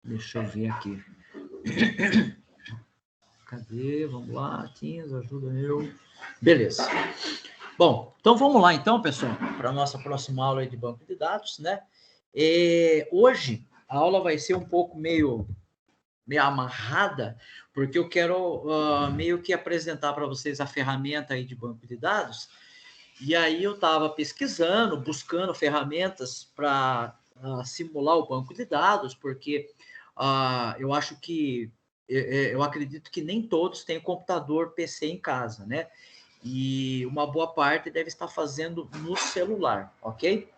Deixa eu ver aqui. Cadê? Vamos lá, Teams, ajuda eu. Beleza. Bom, então vamos lá então, pessoal, para a nossa próxima aula de banco de dados, né? Hoje a aula vai ser um pouco meio amarrada, porque eu quero meio que apresentar para vocês a ferramenta aí de banco de dados. E aí eu estava pesquisando, buscando ferramentas para simular o banco de dados, porque eu acho que eu acredito que nem todos têm computador PC em casa, né? E uma boa parte deve estar fazendo no celular, ok?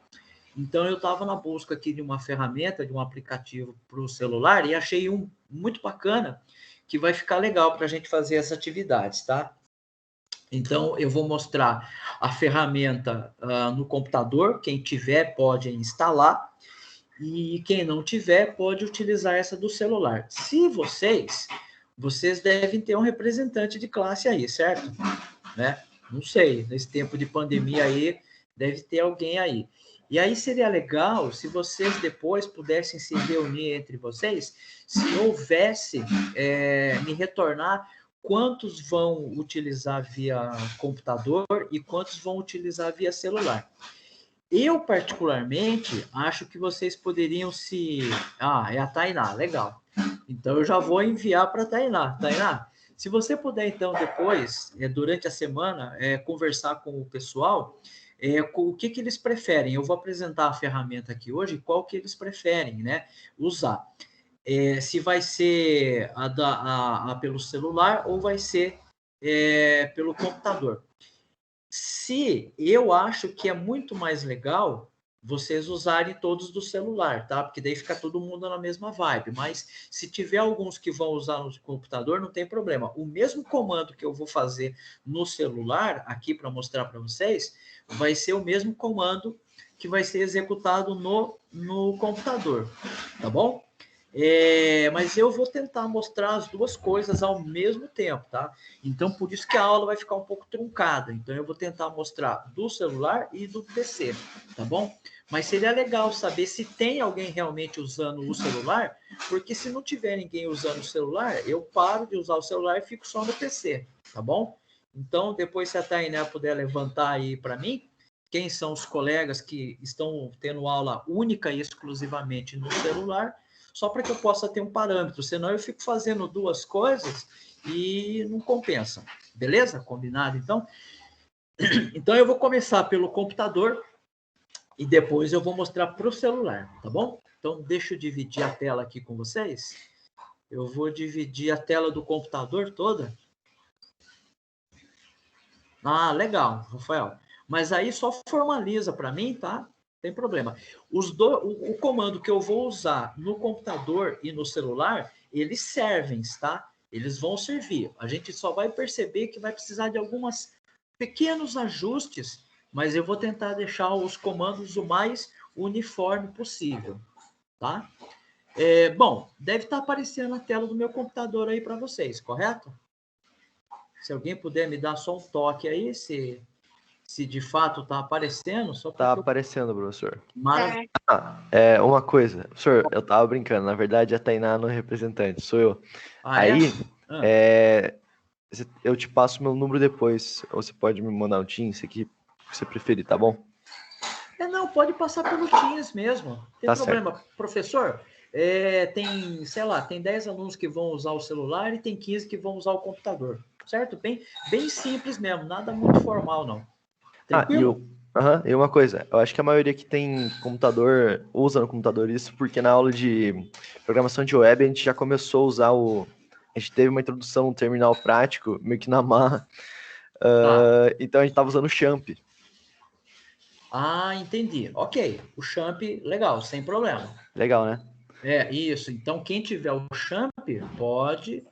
Então eu estava na busca aqui de uma ferramenta, de um aplicativo para o celular, e achei um muito bacana, que vai ficar legal para a gente fazer essas atividades, tá? Então eu vou mostrar a ferramenta no computador, quem tiver pode instalar, e quem não tiver pode utilizar essa do celular. Se vocês devem ter um representante de classe aí, certo? Né? Não sei, nesse tempo de pandemia aí, deve ter alguém aí. E aí seria legal se vocês depois pudessem se reunir entre vocês, se houvesse, me retornar quantos vão utilizar via computador e quantos vão utilizar via celular. Eu, particularmente, acho que vocês poderiam se... é a Tainá, legal. Então, eu já vou enviar para a Tainá. Tainá, se você puder, então, depois, durante a semana, conversar com o pessoal, com o que eles preferem. Eu vou apresentar a ferramenta aqui hoje, qual que eles preferem, né, usar. Se vai ser pelo celular ou vai ser pelo computador. Se eu acho que é muito mais legal vocês usarem todos do celular, tá? Porque daí fica todo mundo na mesma vibe. Mas se tiver alguns que vão usar no computador, não tem problema. O mesmo comando que eu vou fazer no celular, aqui para mostrar para vocês, vai ser o mesmo comando que vai ser executado no computador, tá bom? Mas eu vou tentar mostrar as duas coisas ao mesmo tempo, tá? Então, por isso que a aula vai ficar um pouco truncada. Então, eu vou tentar mostrar do celular e do PC, tá bom? Mas seria legal saber se tem alguém realmente usando o celular, porque se não tiver ninguém usando o celular, eu paro de usar o celular e fico só no PC, tá bom? Então, depois se a Tainá puder levantar aí para mim, quem são os colegas que estão tendo aula única e exclusivamente no celular, só para que eu possa ter um parâmetro, senão eu fico fazendo duas coisas e não compensa. Beleza? Combinado, então? Então, eu vou começar pelo computador e depois eu vou mostrar para o celular, tá bom? Então, deixa eu dividir a tela aqui com vocês. Eu vou dividir a tela do computador toda. Legal, Rafael. Mas aí só formaliza para mim, tá? Tem problema. O comando que eu vou usar no computador e no celular, eles servem, tá? Eles vão servir. A gente só vai perceber que vai precisar de alguns pequenos ajustes, mas eu vou tentar deixar os comandos o mais uniforme possível, tá? Bom, deve estar aparecendo na tela do meu computador aí para vocês, correto? Se alguém puder me dar só um toque aí, se de fato está aparecendo, só tá aparecendo, professor. Maravilha. Uma coisa, professor, eu tava brincando, na verdade a Tainá não é representante, sou eu. Eu te passo meu número depois, ou você pode me mandar um Teams, aqui, que você preferir, tá bom? Não, pode passar pelo Teams mesmo, não tem problema. Certo. Professor, tem, sei lá, tem 10 alunos que vão usar o celular e tem 15 que vão usar o computador, certo? Bem simples mesmo, nada muito formal, não. Tranquilo? E uma coisa, eu acho que a maioria que tem computador, usa no computador isso, porque na aula de programação de web a gente já começou a usar a gente teve uma introdução no terminal prático, meio que na marra, então a gente estava usando o Champ. Entendi. Ok, o Champ, legal, sem problema. Legal, né? Isso. Então, quem tiver o Champ, pode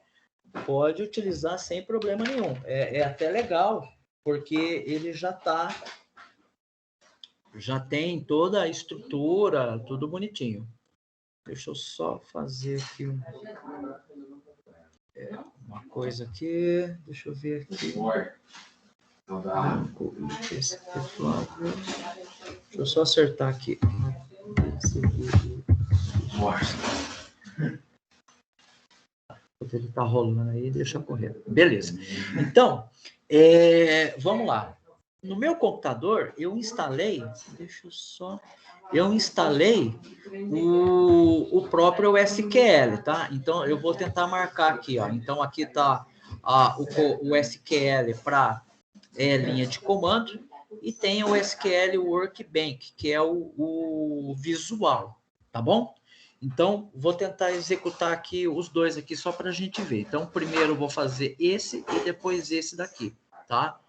utilizar sem problema nenhum. É até legal, porque ele já tem toda a estrutura, tudo bonitinho. Deixa eu só fazer aqui uma coisa aqui. Deixa eu ver aqui. Deixa eu só acertar aqui. enquanto ele está rolando aí, deixa correr. Beleza. Então, vamos lá. No meu computador, eu instalei, eu instalei o próprio SQL, tá? Então, eu vou tentar marcar aqui, ó. Então, aqui está o SQL para linha de comando e tem o SQL Workbench, que é o visual, tá bom? Então, vou tentar executar aqui os dois aqui só para a gente ver. Então, primeiro eu vou fazer esse e depois esse daqui, tá?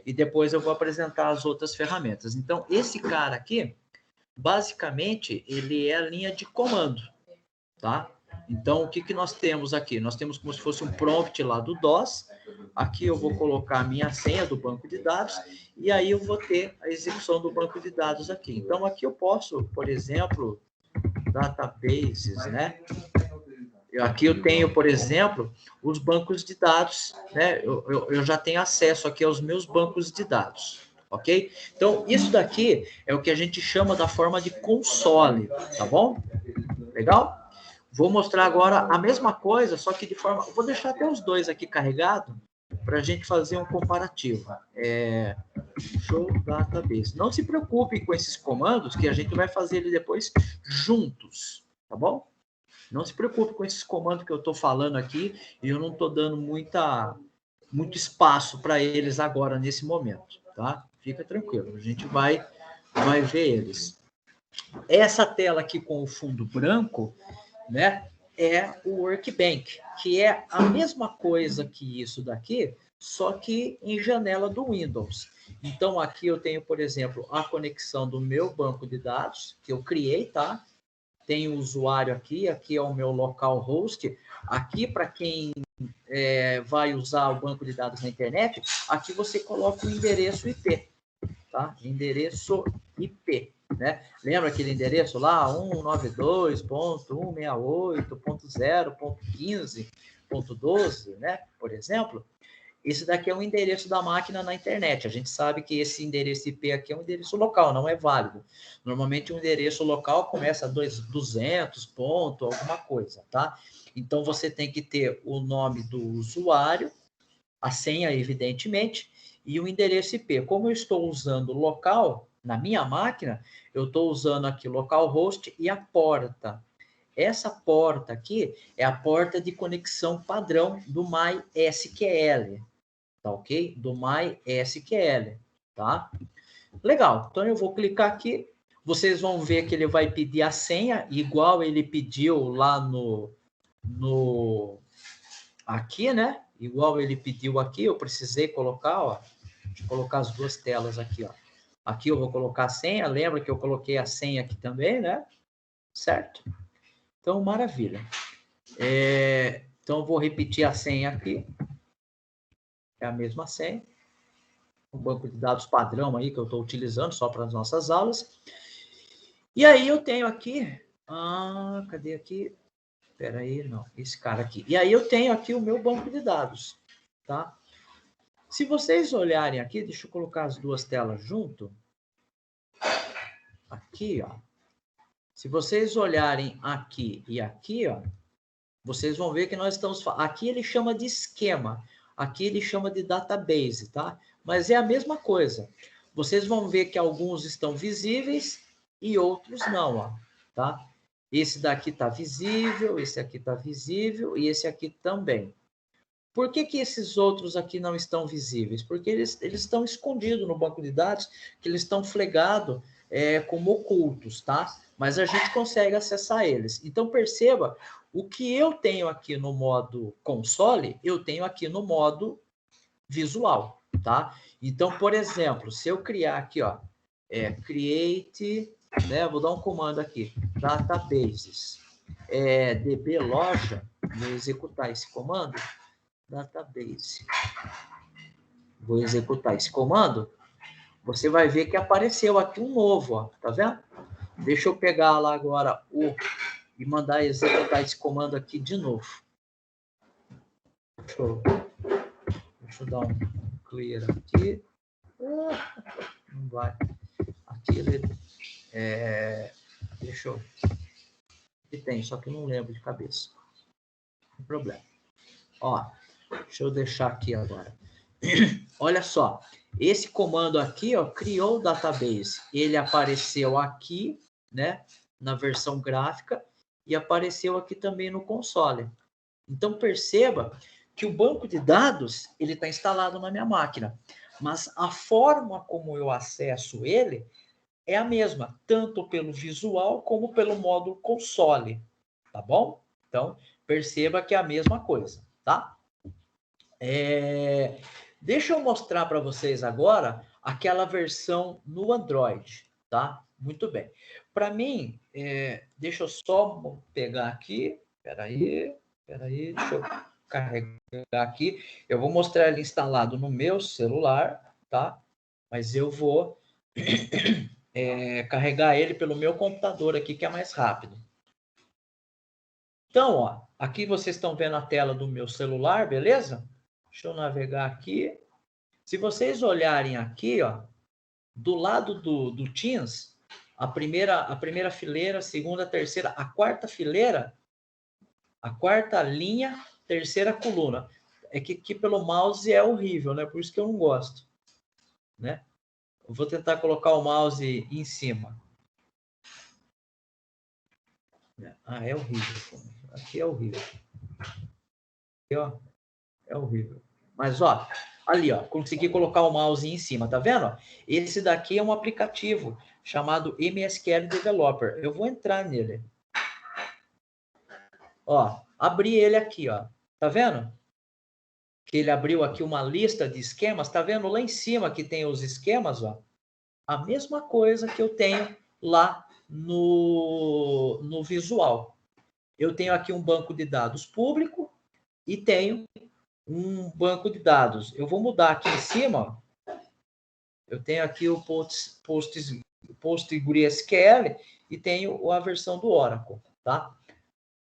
E depois eu vou apresentar as outras ferramentas. Então, esse cara aqui, basicamente, ele é a linha de comando, tá? Então, o que nós temos aqui? Nós temos como se fosse um prompt lá do DOS. Aqui eu vou colocar a minha senha do banco de dados e aí eu vou ter a execução do banco de dados aqui. Então, aqui eu posso, por exemplo, databases, né? Aqui eu tenho, por exemplo, os bancos de dados, né? Eu já tenho acesso aqui aos meus bancos de dados, ok? Então, isso daqui é o que a gente chama da forma de console, tá bom? Legal? Vou mostrar agora a mesma coisa, só que de forma... Vou deixar até os dois aqui carregados para a gente fazer um comparativo. Show database. Não se preocupe com esses comandos, que a gente vai fazer ele depois juntos, tá bom? Não se preocupe com esses comandos que eu estou falando aqui, e eu não estou dando muito espaço para eles agora, nesse momento, tá? Fica tranquilo, a gente vai ver eles. Essa tela aqui com o fundo branco, né, é o Workbench, que é a mesma coisa que isso daqui, só que em janela do Windows. Então, aqui eu tenho, por exemplo, a conexão do meu banco de dados, que eu criei, tá? Tem o usuário aqui é o meu localhost. Aqui, para quem vai usar o banco de dados na internet, aqui você coloca o endereço IP, tá? Endereço IP, né? Lembra aquele endereço lá, 192.168.0.15.12, né? Por exemplo, esse daqui é o endereço da máquina na internet. A gente sabe que esse endereço IP aqui é um endereço local, não é válido. Normalmente, um endereço local começa a 200 ponto, alguma coisa, tá? Então, você tem que ter o nome do usuário, a senha, evidentemente, e o endereço IP. Como eu estou usando local na minha máquina, eu estou usando aqui localhost e a porta. Essa porta aqui é a porta de conexão padrão do MySQL, tá ok? Do MySQL, tá? Legal, então eu vou clicar aqui, vocês vão ver que ele vai pedir a senha, igual ele pediu lá aqui, né? Igual ele pediu aqui, eu precisei colocar, ó, deixa eu colocar as duas telas aqui, ó. Aqui eu vou colocar a senha, lembra que eu coloquei a senha aqui também, né? Certo? Então, maravilha. Então, eu vou repetir a senha aqui. É a mesma senha. O banco de dados padrão aí que eu estou utilizando só para as nossas aulas. E aí eu tenho aqui... cadê aqui? Espera aí, não. Esse cara aqui. E aí eu tenho aqui o meu banco de dados, tá? Se vocês olharem aqui, deixa eu colocar as duas telas junto. Aqui, ó. Se vocês olharem aqui e aqui, ó, vocês vão ver que nós estamos... Aqui ele chama de esquema. Aqui ele chama de database, tá? Mas é a mesma coisa. Vocês vão ver que alguns estão visíveis e outros não, ó, tá? Esse daqui está visível, esse aqui está visível e esse aqui também. Por que esses outros aqui não estão visíveis? Porque eles estão escondidos no banco de dados, que eles estão flagados como ocultos, tá? Mas a gente consegue acessar eles. Então, perceba, o que eu tenho aqui no modo console, eu tenho aqui no modo visual, tá? Então, por exemplo, se eu criar aqui, ó, create, né? Vou dar um comando aqui, databases, db loja, vou executar esse comando, database. Vou executar esse comando, você vai ver que apareceu aqui um novo, ó, tá vendo? Deixa eu pegar lá agora e mandar executar esse comando aqui de novo. Deixa eu dar um clear aqui. Não vai. Aqui ele... deixa eu... Ele tem, só que eu não lembro de cabeça. Não tem problema. Ó, deixa eu deixar aqui agora. Olha só, esse comando aqui, ó, criou o database. Ele apareceu aqui, né, na versão gráfica e apareceu aqui também no console. Então perceba que o banco de dados ele está instalado na minha máquina, mas a forma como eu acesso ele é a mesma, tanto pelo visual como pelo módulo console, tá bom? Então perceba que é a mesma coisa, tá? Deixa eu mostrar para vocês agora aquela versão no Android, tá? Muito bem. Para mim, deixa eu só pegar aqui, peraí, deixa eu carregar aqui. Eu vou mostrar ele instalado no meu celular, tá? Mas eu vou carregar ele pelo meu computador aqui, que é mais rápido. Então, ó, aqui vocês estão vendo a tela do meu celular, beleza? Deixa eu navegar aqui. Se vocês olharem aqui, ó, do lado do Teams, a primeira fileira, a segunda, a terceira, a quarta fileira, a quarta linha, terceira coluna. É que aqui pelo mouse é horrível, né? Por isso que eu não gosto, né? Eu vou tentar colocar o mouse em cima. Ah, é horrível. Aqui é horrível. Aqui, ó, é horrível. Mas, ó, ali, ó, consegui colocar o mouse em cima, tá vendo? Esse daqui é um aplicativo chamado MSQL Developer. Eu vou entrar nele. Ó, abri ele aqui, ó. Tá vendo? Que ele abriu aqui uma lista de esquemas. Tá vendo lá em cima que tem os esquemas, ó? A mesma coisa que eu tenho lá no visual. Eu tenho aqui um banco de dados público e tenho um banco de dados. Eu vou mudar aqui em cima, ó. Eu tenho aqui o PostgreSQL e tenho a versão do Oracle, tá?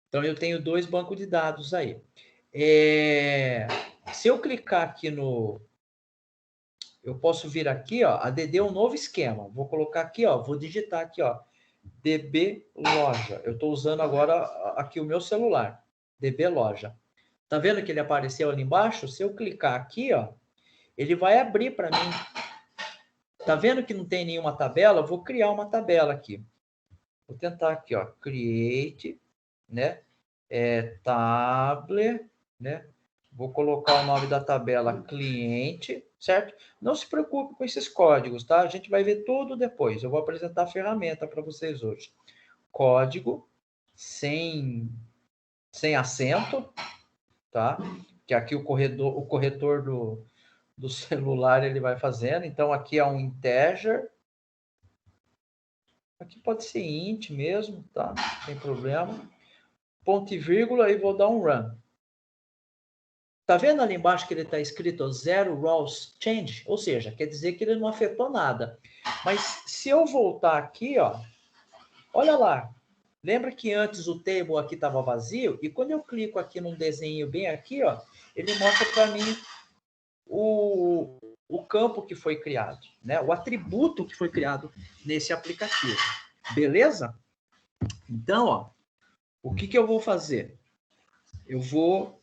Então, eu tenho dois bancos de dados aí. Se eu clicar aqui no... Eu posso vir aqui, ó, ADD é um novo esquema. Vou colocar aqui, ó, vou digitar aqui, ó, DB Loja. Eu estou usando agora aqui o meu celular, DB Loja. Tá vendo que ele apareceu ali embaixo? Se eu clicar aqui, ó, ele vai abrir para mim. Tá vendo que não tem nenhuma tabela? Eu vou criar uma tabela aqui. Vou tentar aqui, ó, create, né? Table, né? Vou colocar o nome da tabela cliente, certo? Não se preocupe com esses códigos, tá? A gente vai ver tudo depois. Eu vou apresentar a ferramenta para vocês hoje. Código sem acento, tá? Que aqui o corretor do celular ele vai fazendo. Então aqui é um integer. Aqui pode ser int mesmo, tá? Não tem problema. Ponto e vírgula e vou dar um run. Tá vendo ali embaixo que ele está escrito zero raws change? Ou seja, quer dizer que ele não afetou nada. Mas se eu voltar aqui, ó, olha lá. Lembra que antes o table aqui estava vazio? E quando eu clico aqui num desenho bem aqui, ó, ele mostra para mim o campo que foi criado, né? O atributo que foi criado nesse aplicativo. Beleza? Então, ó, o que eu vou fazer? Eu vou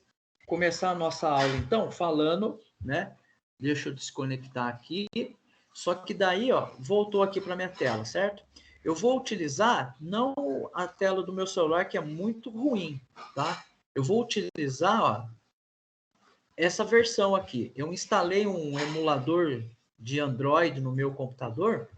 começar a nossa aula, então, falando, né? Deixa eu desconectar aqui. Só que daí, ó, voltou aqui para minha tela, certo? Eu vou utilizar não a tela do meu celular, que é muito ruim, tá? Eu vou utilizar, ó, essa versão aqui. Eu instalei um emulador de Android no meu computador.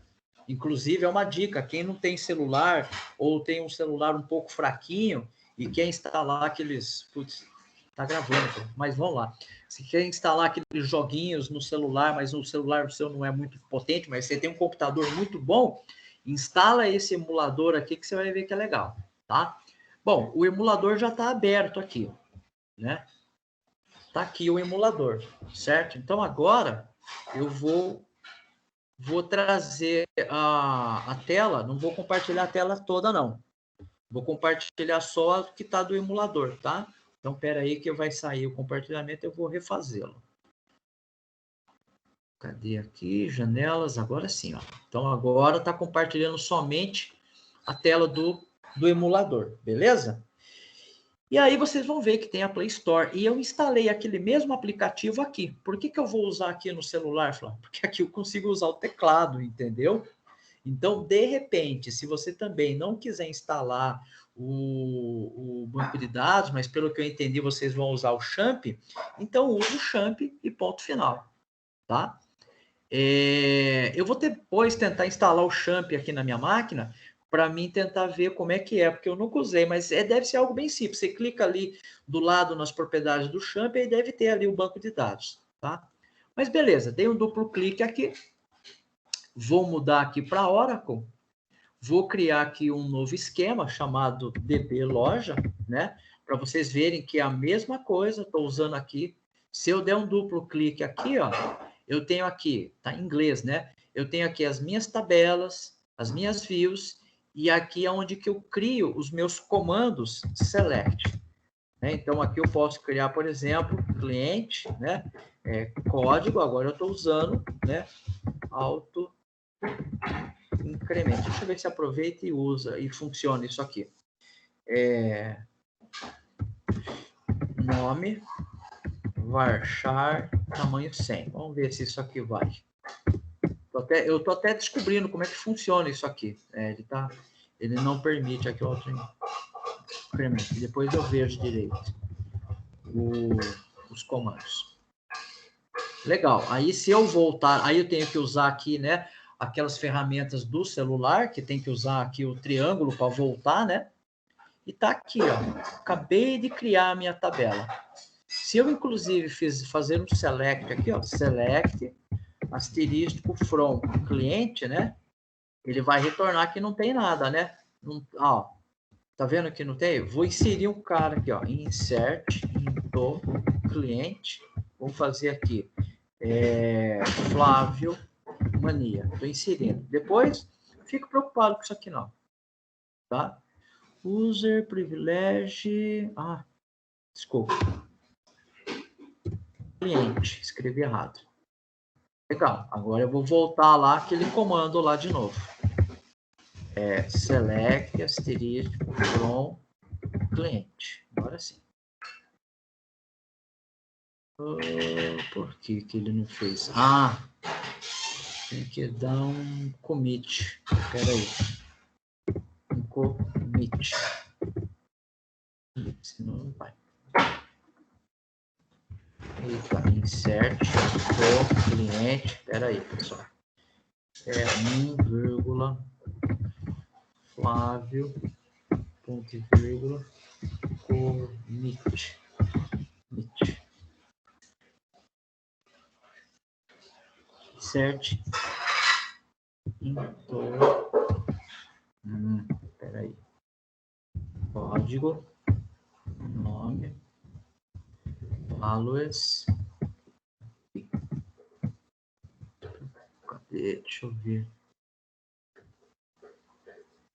Inclusive, é uma dica, quem não tem celular ou tem um celular um pouco fraquinho e quer instalar aqueles... Putz, tá gravando, mas vamos lá. Se quer instalar aqueles joguinhos no celular, mas o celular seu não é muito potente, mas você tem um computador muito bom, instala esse emulador aqui que você vai ver que é legal, tá? Bom, o emulador já está aberto aqui, né? Tá aqui o emulador, certo? Então, agora eu vou trazer a tela, não vou compartilhar a tela toda, não. Vou compartilhar só o que está do emulador, tá? Então, espera aí que vai sair o compartilhamento, eu vou refazê-lo. Cadê aqui? Janelas, agora sim, ó. Então, agora está compartilhando somente a tela do emulador, beleza? E aí vocês vão ver que tem a Play Store. E eu instalei aquele mesmo aplicativo aqui. Por que eu vou usar aqui no celular, Flávio? Porque aqui eu consigo usar o teclado, entendeu? Então, de repente, se você também não quiser instalar o banco de dados, mas pelo que eu entendi, vocês vão usar o Champ, então use o Champ e ponto final, tá? Eu vou depois tentar instalar o Champ aqui na minha máquina, para mim tentar ver como é que é, porque eu nunca usei, mas deve ser algo bem simples. Você clica ali do lado nas propriedades do Champ e deve ter ali o banco de dados, tá? Mas beleza, dei um duplo clique aqui, vou mudar aqui para Oracle, vou criar aqui um novo esquema chamado DB Loja, né? Para vocês verem que é a mesma coisa, estou usando aqui. Se eu der um duplo clique aqui, ó, eu tenho aqui, tá em inglês, né? Eu tenho aqui as minhas tabelas, as minhas views, e aqui é onde que eu crio os meus comandos select. Né? Então, aqui eu posso criar, por exemplo, cliente, né? Código, agora eu estou usando, né? Auto incremento. Deixa eu ver se aproveita e usa e funciona isso aqui. Nome, varchar, tamanho 100. Vamos ver se isso aqui vai. Eu tô até descobrindo como é que funciona isso aqui. Ele não permite aqui o auto incremento. Depois eu vejo direito os comandos. Legal. Aí se eu voltar, aí eu tenho que usar aqui, né? Aquelas ferramentas do celular, que tem que usar aqui o triângulo para voltar, né? E tá aqui, ó. Acabei de criar a minha tabela. Se eu, inclusive, fazer um select aqui, ó. Select, asterístico from cliente, né? Ele vai retornar que não tem nada, né? Não, ó, tá vendo que não tem? Vou inserir um cara aqui, ó. Insert into cliente. Vou fazer aqui. Flávio Mania. Estou inserindo. Depois, não fico preocupado com isso aqui, não. Tá? User, privilege... desculpa. Cliente. Escrevi errado. Legal. Agora eu vou voltar lá, aquele comando lá de novo. Select, asterístico, from, cliente. Agora sim. Por que ele não fez? Tem que dar um commit. Espera aí. Um commit. Senão não vai. Eita, insert do cliente. Espera aí, pessoal. 1, Flávio, ponto e vírgula, commit. Insert into peraí, código, nome, values, cadê? Deixa eu ver.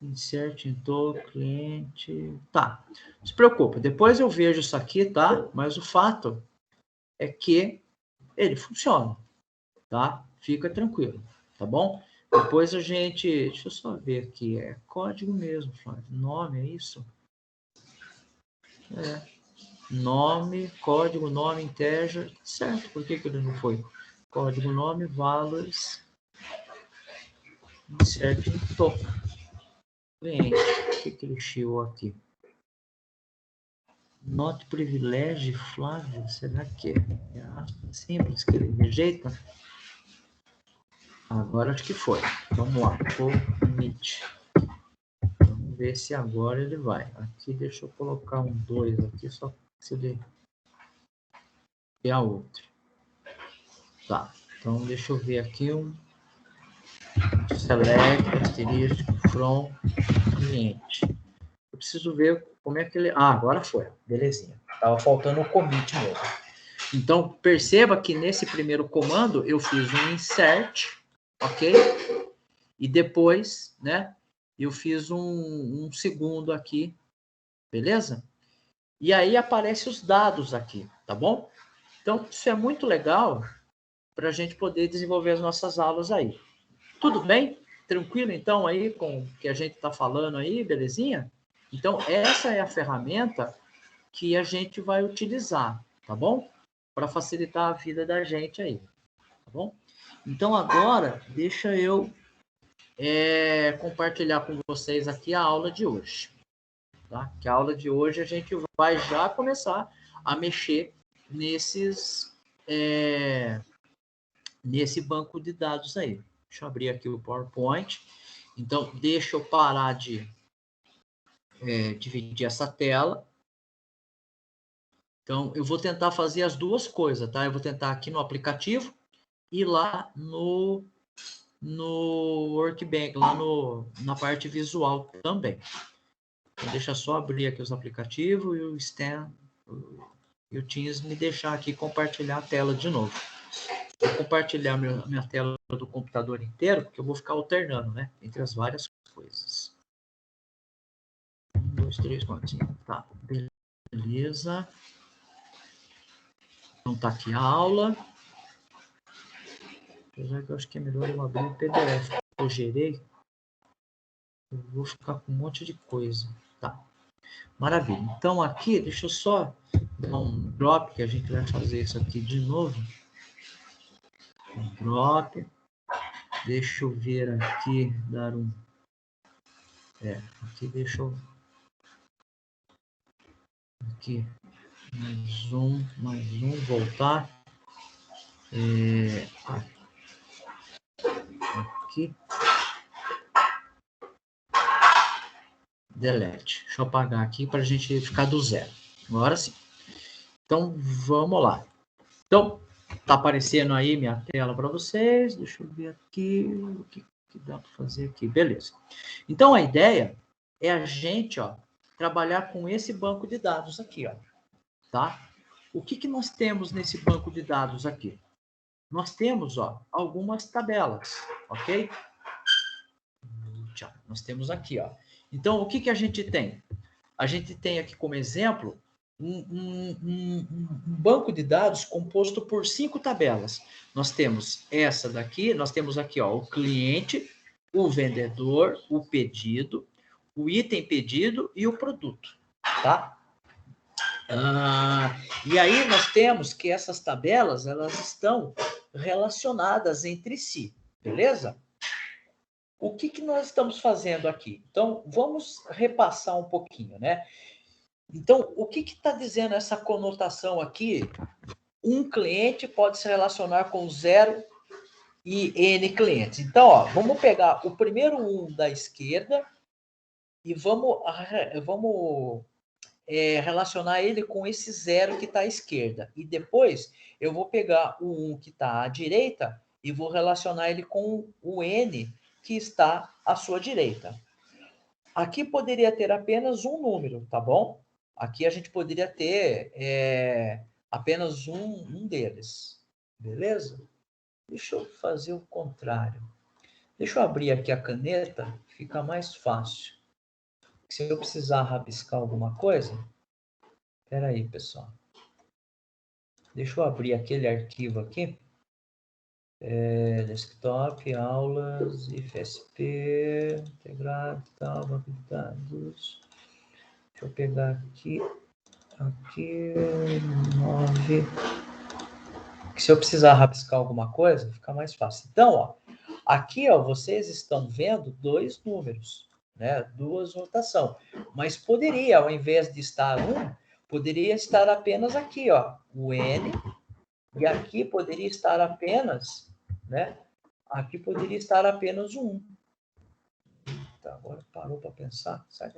Insert into cliente, tá, não se preocupe, depois eu vejo isso aqui, tá? Mas o fato é que ele funciona, tá? Fica tranquilo, tá bom? Depois a gente... Deixa eu só ver aqui. É código mesmo, Flávio. Nome, é isso? Nome, código, nome, integer. Certo, por que ele não foi? Código, nome, values. Insert into cliente. O que ele chiou aqui? Not privilege, Flávio. Será que é simples que ele rejeita? Agora acho que foi. Vamos lá. Commit. Vamos ver se agora ele vai. Aqui deixa eu colocar um 2 aqui, só se ele é a outra. Tá. Então deixa eu ver aqui um select asterístico from cliente. Eu preciso ver como é que ele... agora foi. Belezinha. Tava faltando o commit mesmo. Então perceba que nesse primeiro comando eu fiz um insert, ok? E depois, né, eu fiz um segundo aqui, beleza? E aí aparecem os dados aqui, tá bom? Então, isso é muito legal para a gente poder desenvolver as nossas aulas aí. Tudo bem? Tranquilo, então, aí com o que a gente está falando aí, belezinha? Então, essa é a ferramenta que a gente vai utilizar, tá bom? Para facilitar a vida da gente aí, tá bom? Então, agora, deixa eu compartilhar com vocês aqui a aula de hoje. Tá? Que a aula de hoje a gente vai já começar a mexer nesse banco de dados aí. Deixa eu abrir aqui o PowerPoint. Então, deixa eu parar de dividir essa tela. Então, eu vou tentar fazer as duas coisas, tá? Eu vou tentar aqui no aplicativo e lá no Workbench, lá na parte visual também. Então, deixa eu só abrir aqui os aplicativos e o Stan e o Teams me deixar aqui compartilhar a tela de novo. Vou compartilhar minha tela do computador inteiro, porque eu vou ficar alternando, né? Entre as várias coisas. 1, 2, 3, 4, 5. Tá, beleza. Então tá aqui a aula. Apesar que eu acho que é melhor eu abrir o PDF que eu gerei. Eu vou ficar com um monte de coisa. Tá. Maravilha. Então aqui, deixa eu só dar um drop, que a gente vai fazer isso aqui de novo. Um drop. Deixa eu ver aqui, dar um... aqui deixa eu... Aqui, mais um, voltar. Aqui. Delete. Deixa eu apagar aqui para a gente ficar do zero. Agora sim. Então, vamos lá. Então, tá aparecendo aí minha tela para vocês. Deixa eu ver aqui o que dá para fazer aqui. Beleza. Então, a ideia é a gente, trabalhar com esse banco de dados aqui, tá? O que nós temos nesse banco de dados aqui? Nós temos, algumas tabelas, ok? Nós temos aqui, Então, o que a gente tem? A gente tem aqui como exemplo um banco de dados composto por 5 tabelas. Nós temos essa daqui, nós temos aqui o cliente, o vendedor, o pedido, o item pedido e o produto, tá? E aí nós temos que essas tabelas, elas estão relacionadas entre si, beleza? O que nós estamos fazendo aqui? Então, vamos repassar um pouquinho, né? Então, o que está dizendo essa conotação aqui? Um cliente pode se relacionar com 0 e N clientes. Então, vamos pegar o primeiro 1 da esquerda e vamos relacionar ele com esse 0 que está à esquerda. E depois, eu vou pegar o 1 que está à direita e vou relacionar ele com o N que está à sua direita. Aqui poderia ter apenas um número, tá bom? Aqui a gente poderia ter apenas um deles, beleza? Deixa eu fazer o contrário. Deixa eu abrir aqui a caneta, fica mais fácil. Se eu precisar rabiscar alguma coisa... Espera aí, pessoal. Deixa eu abrir aquele arquivo aqui. Desktop, aulas, IFSP, integrado, tal, banco de dados. Deixa eu pegar aqui, 9. Se eu precisar rabiscar alguma coisa, fica mais fácil. Então, aqui, vocês estão vendo 2 números, né? 2 rotações. Mas poderia, ao invés de estar 1, poderia estar apenas aqui, o N, e aqui poderia estar apenas, né? Aqui poderia estar apenas 1. Eita, agora parou para pensar. Sai.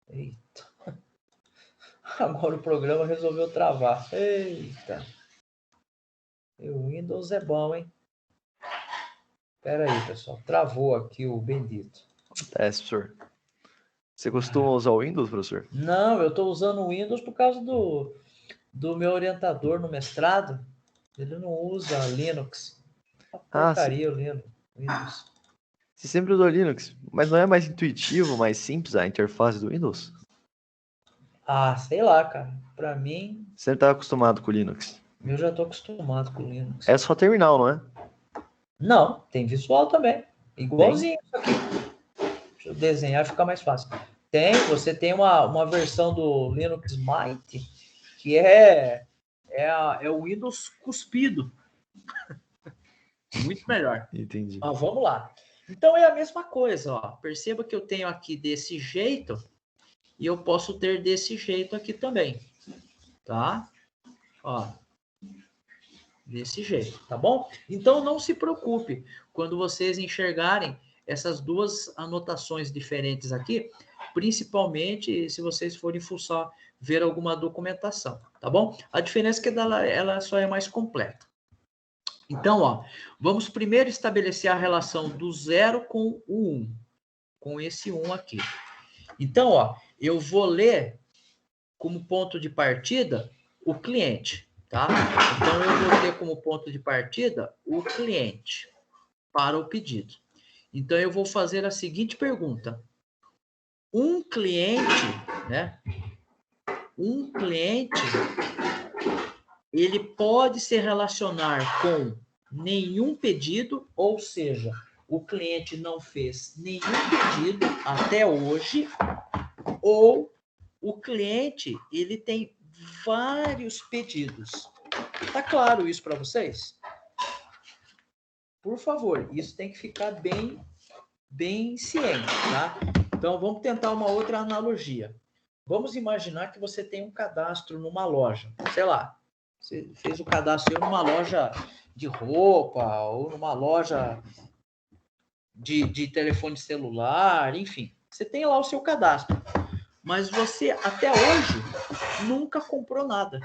Eita. Agora o programa resolveu travar. Eita. O Windows é bom, hein? Espera aí, pessoal. Travou aqui o bendito. Professor. Você costuma usar o Windows, professor? Não, eu estou usando o Windows por causa do meu orientador no mestrado. Ele não usa Linux. Porcaria, o Windows. Você sempre usou Linux, mas não é mais intuitivo, mais simples a interface do Windows? Sei lá, cara. Para mim... Você está acostumado com o Linux? Eu já estou acostumado com o Linux. É só terminal, não é? Não, tem visual também. Igualzinho isso aqui. Deixa eu desenhar, fica mais fácil. Você tem uma versão do Linux Mint que é o Windows cuspido. Muito melhor. Entendi. Ó, vamos lá. Então é a mesma coisa, ó. Perceba que eu tenho aqui desse jeito e eu posso ter desse jeito aqui também, tá? Ó, desse jeito, tá bom? Então não se preocupe quando vocês enxergarem essas duas anotações diferentes aqui, principalmente se vocês forem fuçar, ver alguma documentação, tá bom? A diferença é que ela só é mais completa. Então, ó, vamos primeiro estabelecer a relação do 0 com o 1, com esse 1 aqui. Então, ó, eu vou ler como ponto de partida o cliente, tá? Então, eu vou ter como ponto de partida o cliente para o pedido. Então, eu vou fazer a seguinte pergunta. Um cliente, né? Um cliente, ele pode se relacionar com nenhum pedido, ou seja, o cliente não fez nenhum pedido até hoje, ou o cliente, ele tem vários pedidos. Tá claro isso para vocês? Por favor, isso tem que ficar bem ciente, tá? Então, vamos tentar uma outra analogia. Vamos imaginar que você tem um cadastro numa loja. Sei lá, você fez o cadastro numa loja de roupa ou numa loja de telefone celular, enfim. Você tem lá o seu cadastro. Mas você, até hoje, nunca comprou nada.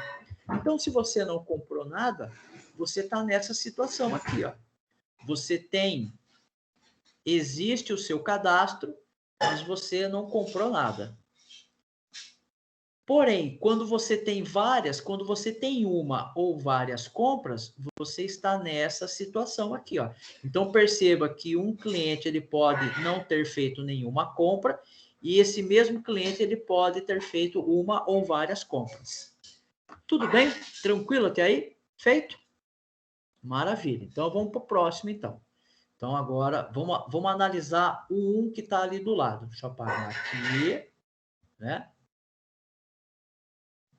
Então, se você não comprou nada, você está nessa situação aqui, ó. Você existe o seu cadastro, mas você não comprou nada. Porém, quando você tem uma ou várias compras, você está nessa situação aqui, ó. Então perceba que um cliente ele pode não ter feito nenhuma compra e esse mesmo cliente ele pode ter feito uma ou várias compras. Tudo bem? Tranquilo até aí? Feito? Maravilha. Então vamos para o próximo então. Então agora vamos analisar o 1 que está ali do lado. Deixa eu apagar aqui, né?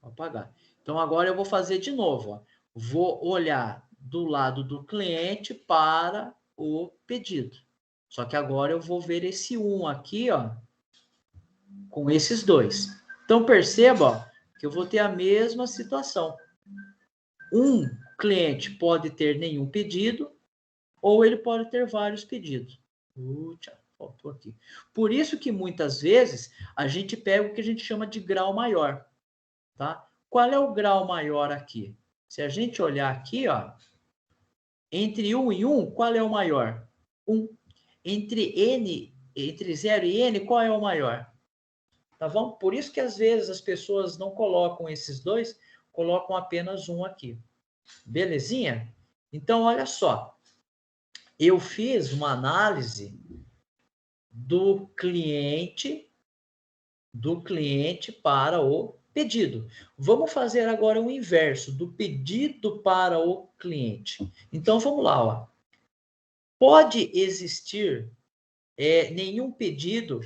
Vou apagar. Então agora eu vou fazer de novo, ó. Vou olhar do lado do cliente para o pedido. Só que agora eu vou ver esse 1 aqui, ó, com esses dois. Então perceba, ó, que eu vou ter a mesma situação. Um cliente pode ter nenhum pedido ou ele pode ter vários pedidos. Faltou aqui. Por isso que muitas vezes a gente pega o que a gente chama de grau maior, tá? Qual é o grau maior aqui? Se a gente olhar aqui, ó, entre 1 e 1, qual é o maior? 1. Entre 0 e n, qual é o maior? Tá bom? Por isso que às vezes as pessoas não colocam esses dois, colocam apenas um aqui. Belezinha? Então, olha só. Eu fiz uma análise do cliente para o pedido. Vamos fazer agora o inverso, do pedido para o cliente. Então, vamos lá. Ó. Pode existir nenhum pedido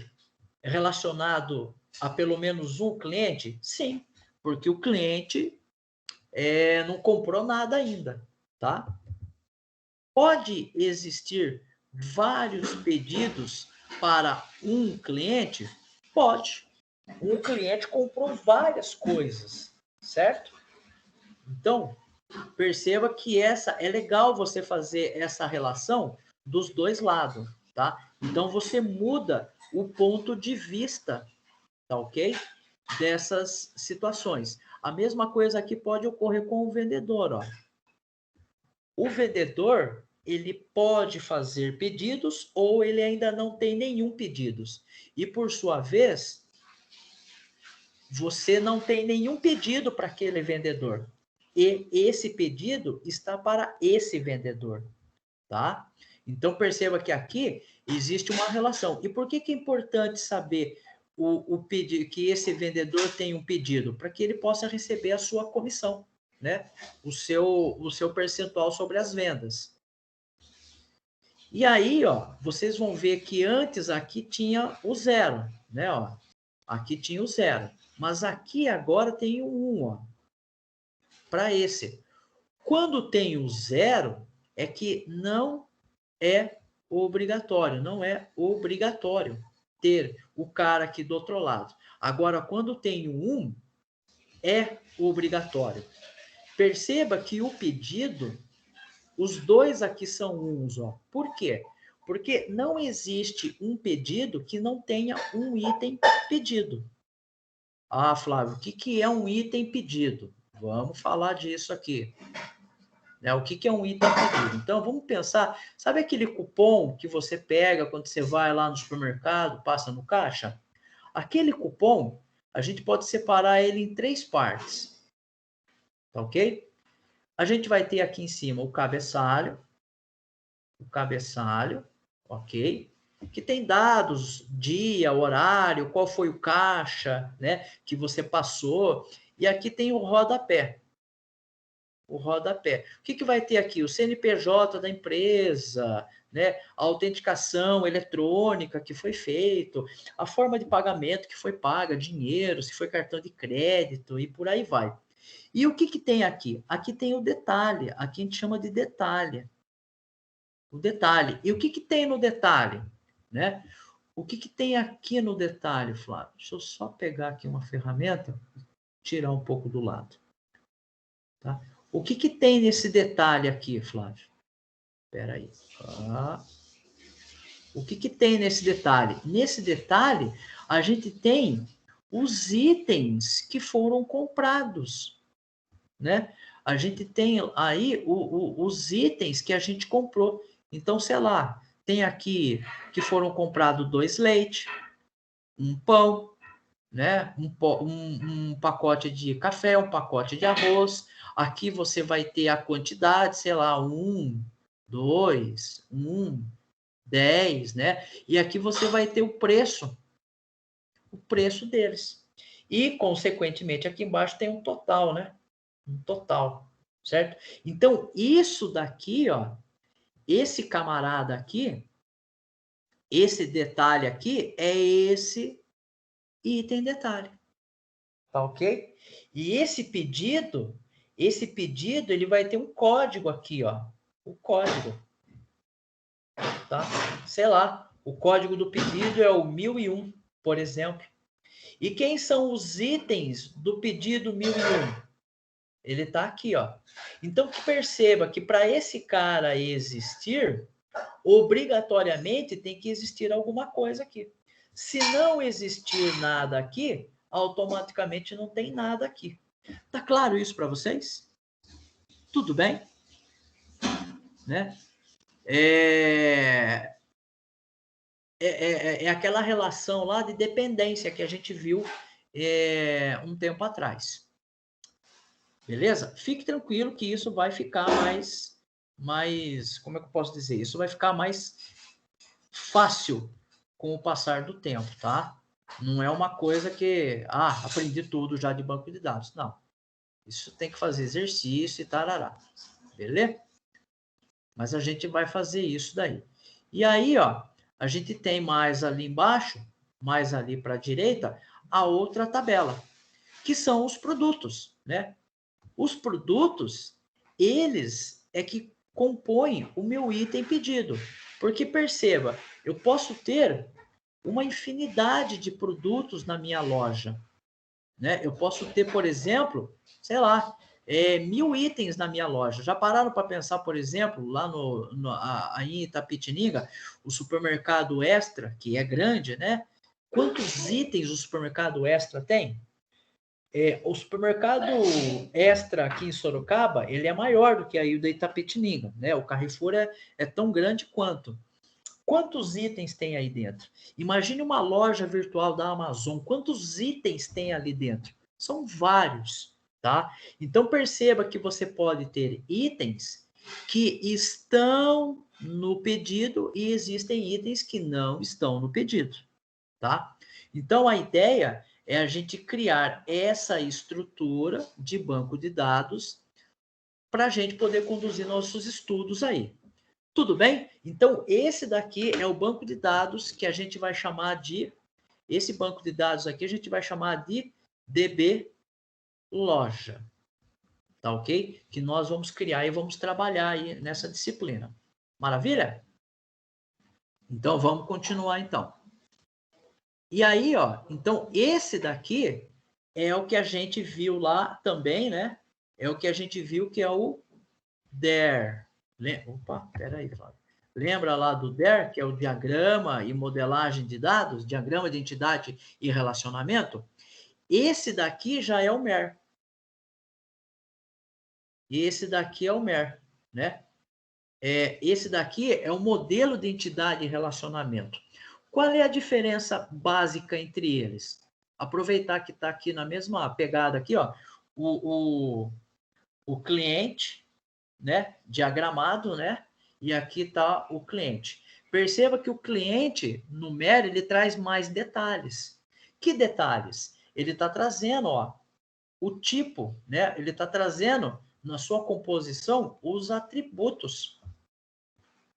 relacionado a pelo menos um cliente? Sim, porque o cliente não comprou nada ainda, tá? Pode existir vários pedidos para um cliente? Pode. Um cliente comprou várias coisas, certo? Então, perceba que é legal você fazer essa relação dos dois lados, tá? Então, você muda o ponto de vista, tá ok? Dessas situações. A mesma coisa aqui pode ocorrer com o vendedor, ó. O vendedor, ele pode fazer pedidos ou ele ainda não tem nenhum pedidos. E, por sua vez, você não tem nenhum pedido para aquele vendedor. E esse pedido está para esse vendedor, tá? Então, perceba que aqui existe uma relação. E por que é importante saber o pedido, que esse vendedor tem um pedido? Para que ele possa receber a sua comissão, né? O seu percentual sobre as vendas. E aí, ó, vocês vão ver que antes aqui tinha o 0, né? Ó. Aqui tinha o 0. Mas aqui agora tem o 1, ó. Para esse. Quando tem o 0, é que não é obrigatório. Não é obrigatório ter o cara aqui do outro lado. Agora, quando tem o 1, é obrigatório. Perceba que o pedido, os dois aqui são 1s, ó. Por quê? Porque não existe um pedido que não tenha um item pedido. Ah, Flávio, o que é um item pedido? Vamos falar disso aqui. O que é um item pedido? Então, vamos pensar, sabe aquele cupom que você pega quando você vai lá no supermercado, passa no caixa? Aquele cupom, a gente pode separar ele em 3 partes. Tá ok? A gente vai ter aqui em cima o cabeçalho, ok? Que tem dados, dia, horário, qual foi o caixa, né, que você passou. E aqui tem o rodapé. O rodapé. O que vai ter aqui? O CNPJ da empresa, né? A autenticação eletrônica que foi feito, a forma de pagamento que foi paga, dinheiro, se foi cartão de crédito e por aí vai. E o que tem aqui? Aqui tem o detalhe. Aqui a gente chama de detalhe. O detalhe. E o que tem no detalhe? Né? O que tem aqui no detalhe, Flávio? Deixa eu só pegar aqui uma ferramenta e tirar um pouco do lado. Tá? O que tem nesse detalhe aqui, Flávio? Espera aí. O que tem nesse detalhe? Nesse detalhe, a gente tem os itens que foram comprados, né? A gente tem aí os itens que a gente comprou. Então, sei lá, tem aqui que foram comprados 2 leite, um pão, né? Um pacote de café, um pacote de arroz. Aqui você vai ter a quantidade, sei lá, 1, 2, 10, né? E aqui você vai ter o preço deles. E, consequentemente, aqui embaixo tem um total, né? Um total, certo? Então, isso daqui, ó, esse camarada aqui, esse detalhe aqui, é esse item detalhe. Tá ok? E esse pedido, ele vai ter um código aqui, ó. O código. Tá? Sei lá, o código do pedido é o 1001, por exemplo. E quem são os itens do pedido 1001? Ele está aqui, ó. Então, que perceba que para esse cara existir, obrigatoriamente tem que existir alguma coisa aqui. Se não existir nada aqui, automaticamente não tem nada aqui. Tá claro isso para vocês? Tudo bem? Né? É aquela relação lá de dependência que a gente viu um tempo atrás. Beleza? Fique tranquilo que isso vai ficar mais, como é que eu posso dizer? Isso vai ficar mais fácil com o passar do tempo, tá? Não é uma coisa que, aprendi tudo já de banco de dados. Não. Isso tem que fazer exercício e tarará. Beleza? Mas a gente vai fazer isso daí. E aí, ó, a gente tem mais ali embaixo, mais ali para a direita, a outra tabela, que são os produtos, né? Os produtos, eles é que compõem o meu item pedido. Porque perceba, eu posso ter uma infinidade de produtos na minha loja, né? Eu posso ter, por exemplo, sei lá, 1000 itens na minha loja. Já pararam para pensar, por exemplo, lá aí em Itapetininga, o supermercado Extra, que é grande, né? Quantos itens o supermercado Extra tem? O supermercado Extra aqui em Sorocaba, ele é maior do que aí o da Itapetininga, né? O Carrefour é tão grande quanto. Quantos itens tem aí dentro? Imagine uma loja virtual da Amazon. Quantos itens tem ali dentro? São vários, tá? Então perceba que você pode ter itens que estão no pedido e existem itens que não estão no pedido, tá? Então a ideia é a gente criar essa estrutura de banco de dados para a gente poder conduzir nossos estudos aí. Tudo bem? Então, esse daqui é o banco de dados que a gente vai chamar de Esse banco de dados aqui a gente vai chamar de DB Loja, tá ok? Que nós vamos criar e vamos trabalhar aí nessa disciplina. Maravilha? Então, vamos continuar então. E aí, ó, então esse daqui é o que a gente viu lá também, né? É o que a gente viu que é o DER. Opa, peraí, Flávio. Lembra lá do DER, que é o diagrama e modelagem de dados, diagrama de entidade e relacionamento? Esse daqui já é o MER. Esse daqui é o MER, né? Esse daqui é o modelo de entidade e relacionamento. Qual é a diferença básica entre eles? Aproveitar que está aqui na mesma pegada aqui, ó, o cliente, né, diagramado, né, e aqui está o cliente. Perceba que o cliente, no MER, ele traz mais detalhes. Que detalhes? Ele está trazendo, ó, o tipo, né, ele está trazendo na sua composição os atributos,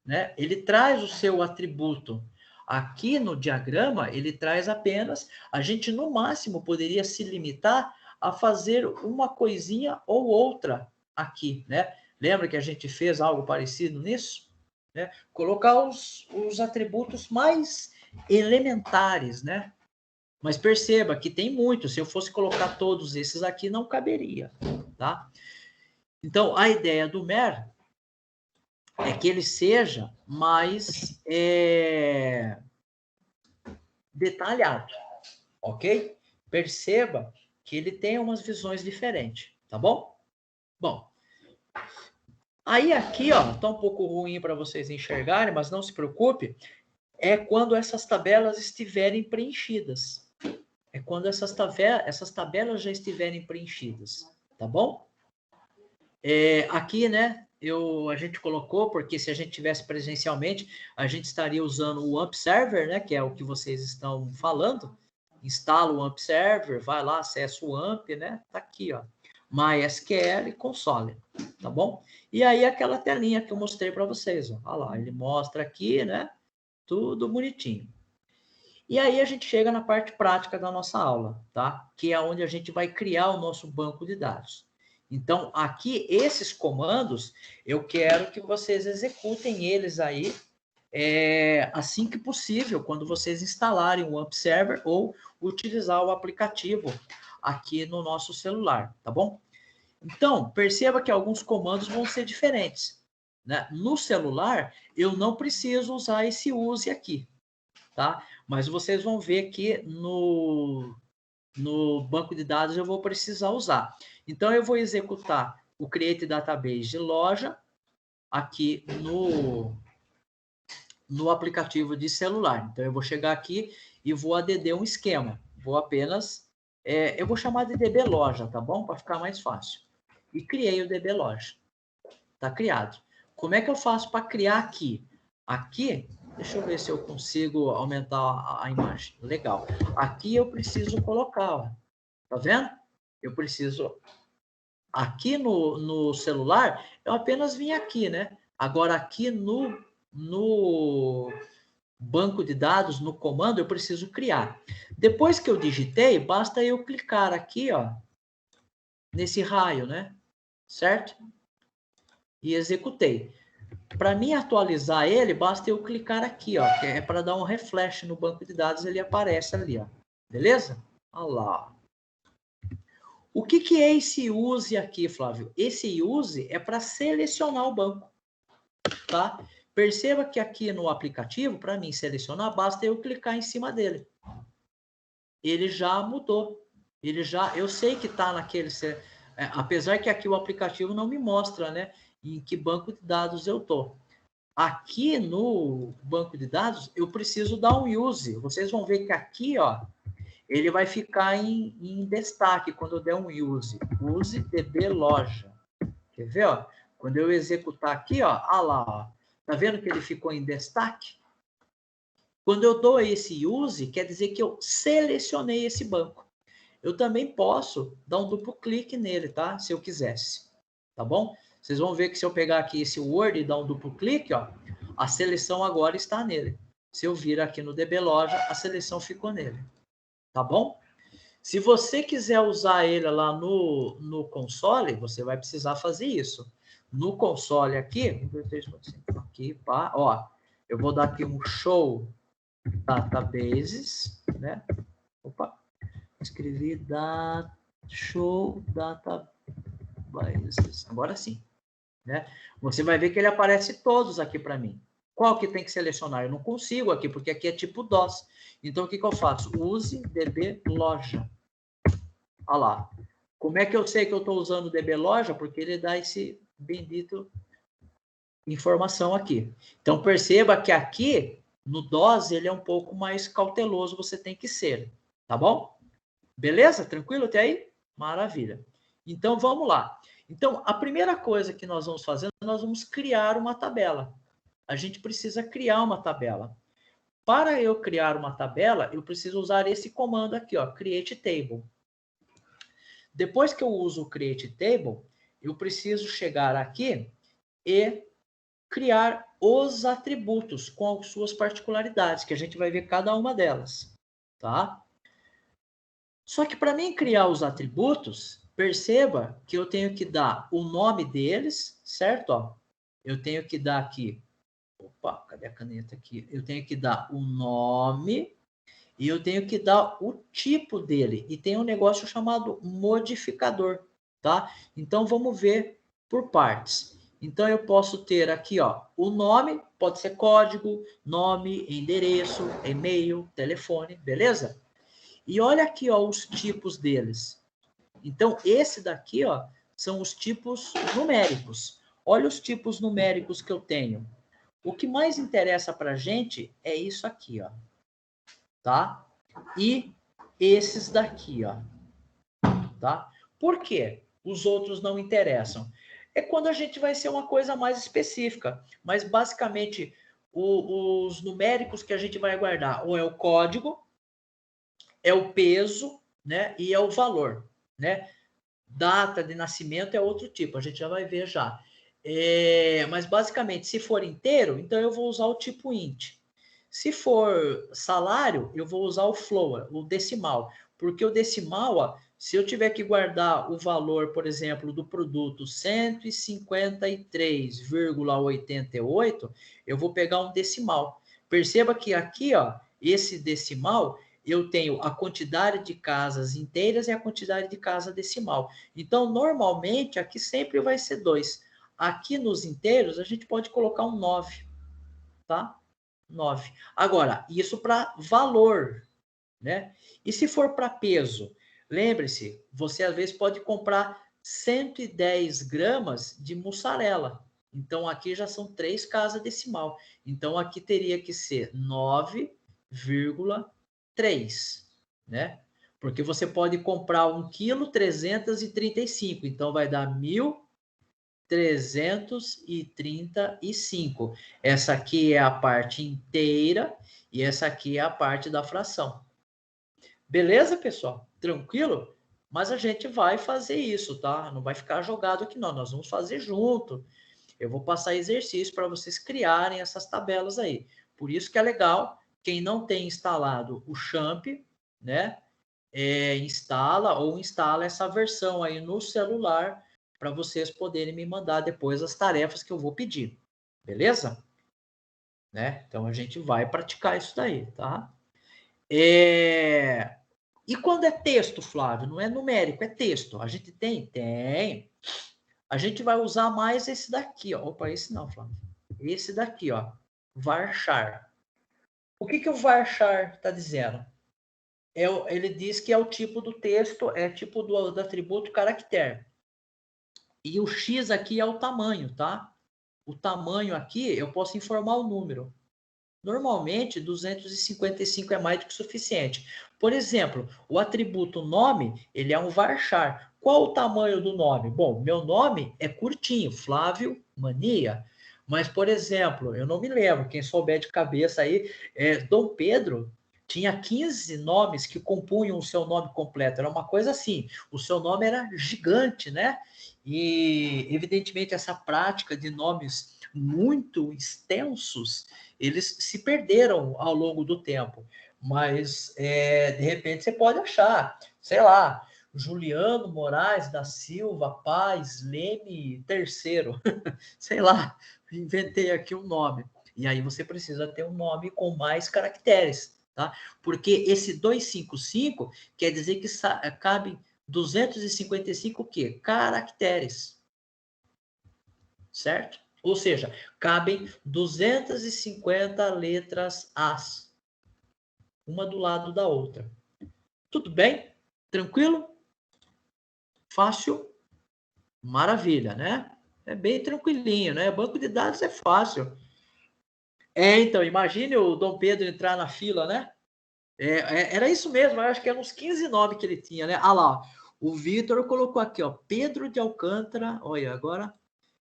né? Ele traz o seu atributo. Aqui no diagrama, ele traz apenas, a gente no máximo poderia se limitar a fazer uma coisinha ou outra aqui, né? Lembra que a gente fez algo parecido nisso? Né? Colocar os atributos mais elementares, né? Mas perceba que tem muitos. Se eu fosse colocar todos esses aqui, não caberia, tá? Então, a ideia do MER é que ele seja mais detalhado, ok? Perceba que ele tem umas visões diferentes, tá bom? Bom, aí aqui, ó, tá um pouco ruim para vocês enxergarem, mas não se preocupe, é quando essas tabelas estiverem preenchidas. É quando essas tabelas já estiverem preenchidas, tá bom? Aqui, né, a gente colocou, porque se a gente tivesse presencialmente, a gente estaria usando o AMP Server, né, que é o que vocês estão falando. Instala o AMP Server, vai lá, acessa o AMP, né, tá aqui, ó, MySQL Console, tá bom? E aí aquela telinha que eu mostrei para vocês, ó, olha lá, ele mostra aqui, né, tudo bonitinho. E aí a gente chega na parte prática da nossa aula, tá? Que é onde a gente vai criar o nosso banco de dados. Então, aqui, esses comandos, eu quero que vocês executem eles aí assim que possível, quando vocês instalarem o AMP Server ou utilizar o aplicativo aqui no nosso celular, tá bom? Então, perceba que alguns comandos vão ser diferentes, né? No celular, eu não preciso usar esse use aqui, tá? Mas vocês vão ver que no banco de dados eu vou precisar usar. Então, eu vou executar o create database de loja aqui no aplicativo de celular. Então, eu vou chegar aqui e vou add um esquema. Vou apenas, eu vou chamar de DB loja, tá bom? Para ficar mais fácil. E criei o DB loja. Tá criado. Como é que eu faço para criar aqui? Aqui, deixa eu ver se eu consigo aumentar a imagem. Legal. Aqui eu preciso colocar, ó. Tá vendo? Eu preciso... Aqui no celular, eu apenas vim aqui, né? Agora, aqui no banco de dados, no comando, eu preciso criar. Depois que eu digitei, basta eu clicar aqui, ó, nesse raio, né? Certo? E executei. Para mim atualizar ele, basta eu clicar aqui, ó, que é para dar um refresh no banco de dados, ele aparece ali, ó. Beleza? Olha lá. O que é esse use aqui, Flávio? Esse use é para selecionar o banco, tá? Perceba que aqui no aplicativo, para mim selecionar, basta eu clicar em cima dele. Ele já mudou. Eu sei que está naquele... apesar que aqui o aplicativo não me mostra, né, em que banco de dados eu tô. Aqui no banco de dados, eu preciso dar um use. Vocês vão ver que aqui, ó, ele vai ficar em destaque quando eu der um use. Use DB loja. Quer ver, ó? Quando eu executar aqui, ó, lá, ó. Tá vendo que ele ficou em destaque? Quando eu dou esse use, quer dizer que eu selecionei esse banco. Eu também posso dar um duplo clique nele, tá? Se eu quisesse. Tá bom? Vocês vão ver que se eu pegar aqui esse Word e dar um duplo clique, ó, a seleção agora está nele. Se eu vir aqui no DB Loja, a seleção ficou nele. tá bom? Se você quiser usar ele lá no console, você vai precisar fazer isso. No console aqui, aqui, pá, ó, eu vou dar aqui um show databases, né? Opa, escrevi show databases. Agora sim, né? Você vai ver que ele aparece todos aqui para mim. Qual que tem que selecionar? Eu não consigo aqui, porque aqui é tipo DOS. Então, o que eu faço? Use DB Loja. Olha lá. Como é que eu sei que eu estou usando o DB Loja? Porque ele dá esse bendito informação aqui. Então, perceba que aqui, no DOS, ele é um pouco mais cauteloso, você tem que ser. Tá bom? Beleza? Tranquilo até aí? Maravilha. Então, vamos lá. Então, a primeira coisa que nós vamos fazer, nós vamos criar uma tabela. A gente precisa criar uma tabela. Para eu criar uma tabela, eu preciso usar esse comando aqui, ó, create table. Depois que eu uso o create table, eu preciso chegar aqui e criar os atributos com as suas particularidades, que a gente vai ver cada uma delas, tá? Só que para mim criar os atributos, perceba que eu tenho que dar o nome deles, certo? Ó, eu tenho que dar aqui, opa, cadê a caneta aqui? Eu tenho que dar o nome e eu tenho que dar o tipo dele. E tem um negócio chamado modificador, tá? Então vamos ver por partes. Então eu posso ter aqui, ó, o nome, pode ser código, nome, endereço, e-mail, telefone, beleza? E olha aqui, ó, os tipos deles. Então esse daqui, ó, são os tipos numéricos. Olha os tipos numéricos que eu tenho. O que mais interessa para a gente é isso aqui, ó, tá? E esses daqui, ó, tá? Por quê? Os outros não interessam. É quando a gente vai ser uma coisa mais específica, mas basicamente os numéricos que a gente vai guardar ou é o código, é o peso, né? E é o valor, né? Data de nascimento é outro tipo, a gente já vai ver já. Mas basicamente, se for inteiro, então eu vou usar o tipo int. Se for salário, eu vou usar o float, o decimal. Porque o decimal, ó, se eu tiver que guardar o valor, por exemplo, do produto 153,88, eu vou pegar um decimal. Perceba que aqui, ó, esse decimal, eu tenho a quantidade de casas inteiras e a quantidade de casa decimal. Então, normalmente, aqui sempre vai ser 2. Aqui nos inteiros, a gente pode colocar um 9, tá? 9. Agora, isso para valor, né? E se for para peso? Lembre-se, você às vezes pode comprar 110 gramas de mussarela. Então, aqui já são 3 casas decimal. Então, aqui teria que ser 9,3, né? Porque você pode comprar 1,335 kg, então vai dar 1.335. Essa aqui é a parte inteira e essa aqui é a parte da fração. Beleza, pessoal? Tranquilo? Mas a gente vai fazer isso, tá? Não vai ficar jogado aqui, não. Nós vamos fazer junto. Eu vou passar exercício para vocês criarem essas tabelas aí. Por isso que é legal, quem não tem instalado o Champ, né? Instala essa versão aí no celular para vocês poderem me mandar depois as tarefas que eu vou pedir. Beleza? Né? Então a gente vai praticar isso daí, tá? E quando é texto, Flávio? Não é numérico, é texto. A gente tem? Tem. A gente vai usar mais esse daqui, ó. Opa, esse não, Flávio. Esse daqui, ó. Varchar. O que o varchar está dizendo? Ele diz que é o tipo do texto, é tipo do atributo caractere. E o X aqui é o tamanho, tá? O tamanho aqui, eu posso informar o número. Normalmente, 255 é mais do que suficiente. Por exemplo, o atributo nome, ele é um varchar. Qual o tamanho do nome? Bom, meu nome é curtinho, Flávio Mania. Mas, por exemplo, eu não me lembro, quem souber de cabeça aí, Dom Pedro tinha 15 nomes que compunham o seu nome completo. Era uma coisa assim, o seu nome era gigante, né? E, evidentemente, essa prática de nomes muito extensos, eles se perderam ao longo do tempo. Mas, de repente, você pode achar, sei lá, Juliano Moraes da Silva Paz Leme III, sei lá, inventei aqui um nome. E aí você precisa ter um nome com mais caracteres, tá? Porque esse 255 quer dizer que cabe 255 o quê? Caracteres, certo? Ou seja, cabem 250 letras As, uma do lado da outra. Tudo bem? Tranquilo? Fácil? Maravilha, né? É bem tranquilinho, né? Banco de dados é fácil. Então, imagine o Dom Pedro entrar na fila, né? Era isso mesmo, eu acho que eram uns 15 nomes que ele tinha, né? Ah lá, o Vitor colocou aqui, ó, Pedro de Alcântara. Olha, agora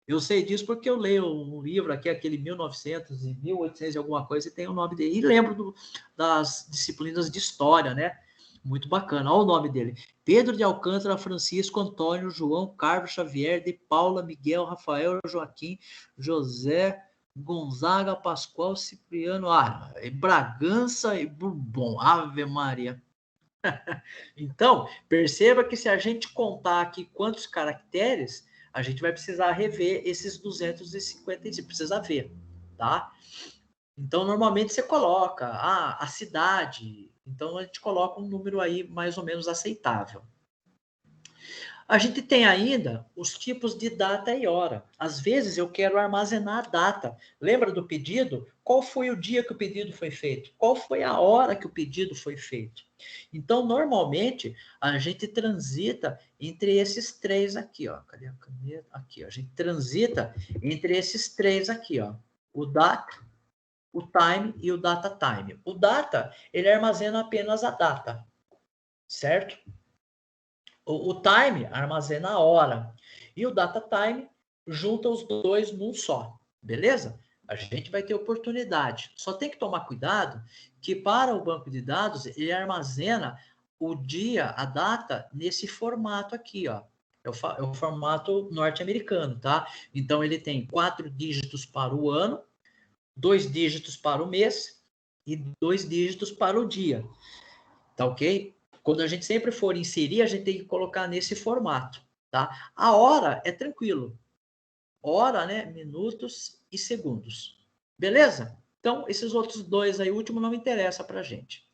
eu sei disso porque eu leio um livro aqui, aquele 1900 e 1800 e alguma coisa, e tem o nome dele. E lembro das disciplinas de história, né? Muito bacana. Olha o nome dele. Pedro de Alcântara, Francisco, Antônio, João, Carlos Xavier, de Paula, Miguel, Rafael, Joaquim, José, Gonzaga, Pascoal, Cipriano, Bragança e Bourbon. Ave Maria. Então, perceba que se a gente contar aqui quantos caracteres, a gente vai precisar rever esses 255, precisa ver, tá? Então, normalmente você coloca a cidade, então a gente coloca um número aí mais ou menos aceitável. A gente tem ainda os tipos de data e hora. Às vezes eu quero armazenar a data. Lembra do pedido? Qual foi o dia que o pedido foi feito? Qual foi a hora que o pedido foi feito? Então, normalmente, a gente transita entre esses três aqui, ó. Cadê a caneta? Aqui, ó. A gente transita entre esses três aqui, ó. O data, o time e o data time. O data, ele armazena apenas a data, certo? O time armazena a hora. E o data time junta os dois num só. Beleza? A gente vai ter oportunidade. Só tem que tomar cuidado que para o banco de dados, ele armazena o dia, a data, nesse formato aqui, ó. É o formato norte-americano, tá? Então, ele tem 4 dígitos para o ano, 2 dígitos para o mês e 2 dígitos para o dia. Tá ok? Quando a gente sempre for inserir, a gente tem que colocar nesse formato, tá? A hora é tranquilo. Hora, né? Minutos e segundos. Beleza? Então, esses outros dois aí, o último não interessa pra gente.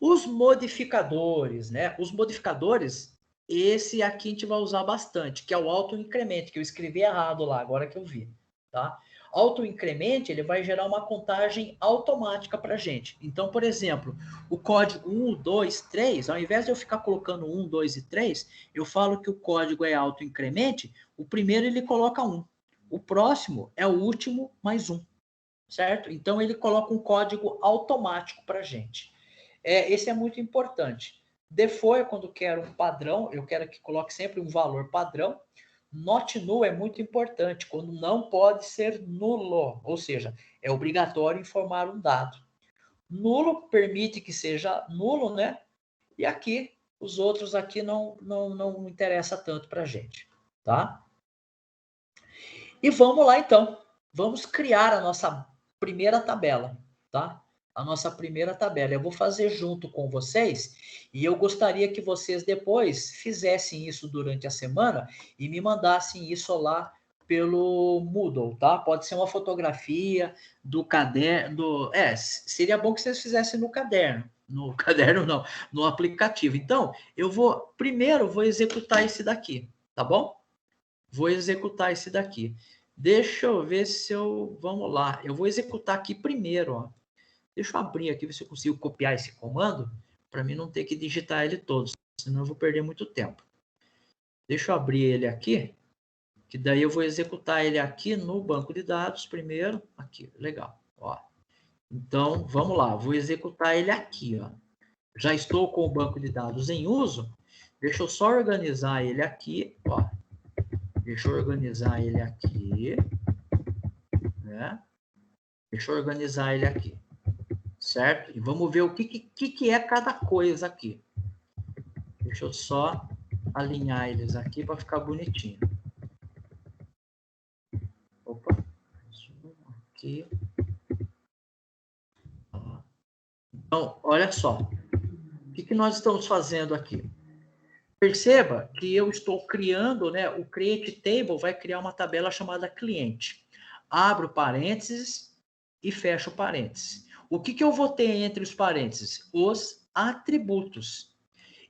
Os modificadores, né? Os modificadores, esse aqui a gente vai usar bastante, que é o autoincremento, que eu escrevi errado lá, agora que eu vi, tá? Autoincremento, ele vai gerar uma contagem automática para a gente. Então, por exemplo, o código 1, 2, 3, ao invés de eu ficar colocando 1, 2 e 3, eu falo que o código é autoincremento, o primeiro ele coloca 1. O próximo é o último mais 1, certo? Então, ele coloca um código automático para a gente. Esse é muito importante. Default é quando quero um padrão, eu quero que coloque sempre um valor padrão. Not null é muito importante, quando não pode ser nulo, ou seja, é obrigatório informar um dado. Nulo permite que seja nulo, né? E aqui, os outros aqui não interessa tanto para a gente, tá? E vamos lá, então. Vamos criar a nossa primeira tabela, tá? A nossa primeira tabela. Eu vou fazer junto com vocês e eu gostaria que vocês depois fizessem isso durante a semana e me mandassem isso lá pelo Moodle, tá? Pode ser uma fotografia do caderno. Seria bom que vocês fizessem no caderno. No caderno não, no aplicativo. Então, primeiro vou executar esse daqui, tá bom? Vou executar esse daqui. Deixa eu ver se eu... Vamos lá. Eu vou executar aqui primeiro, ó. Deixa eu abrir aqui, ver se eu consigo copiar esse comando, para mim não ter que digitar ele todo, senão eu vou perder muito tempo. Deixa eu abrir ele aqui, que daí eu vou executar ele aqui no banco de dados primeiro. Aqui, legal. Ó. Então, vamos lá. Vou executar ele aqui, ó. Já estou com o banco de dados em uso. Deixa eu só organizar ele aqui, ó. Deixa eu organizar ele aqui, né? Deixa eu organizar ele aqui, certo? E vamos ver o que é cada coisa aqui. Deixa eu só alinhar eles aqui para ficar bonitinho. Opa, aqui. Então, olha só. O que nós estamos fazendo aqui? Perceba que eu estou criando, né? O Create Table vai criar uma tabela chamada cliente. Abro parênteses e fecho parênteses. O que eu vou ter entre os parênteses? Os atributos.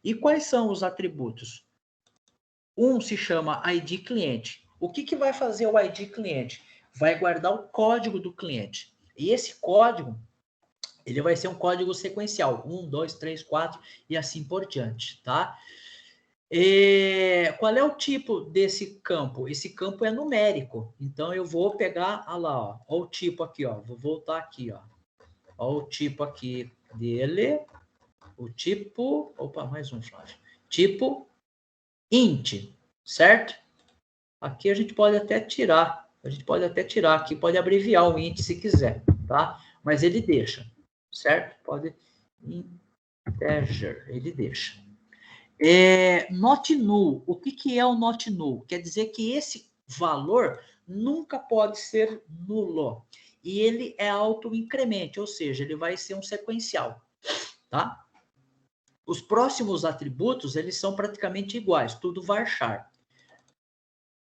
E quais são os atributos? Um se chama ID cliente. O que vai fazer o ID cliente? Vai guardar o código do cliente. E esse código, ele vai ser um código sequencial. 1, 2, 3, 4 e assim por diante, tá? Qual é o tipo desse campo? Esse campo é numérico. Então, eu vou pegar, olha lá, ó o tipo aqui, ó. Vou voltar aqui, ó. Ó o tipo aqui dele. O tipo... Opa, mais um, Flávio. Tipo int, certo? Aqui a gente pode até tirar. A gente pode até tirar aqui, pode abreviar o int se quiser, tá? Mas ele deixa, certo? Pode... Integer, ele deixa. Not null. O que é o not null? Quer dizer que esse valor nunca pode ser nulo. E ele é autoincremente, ou seja, ele vai ser um sequencial, tá? Os próximos atributos, eles são praticamente iguais, tudo varchar.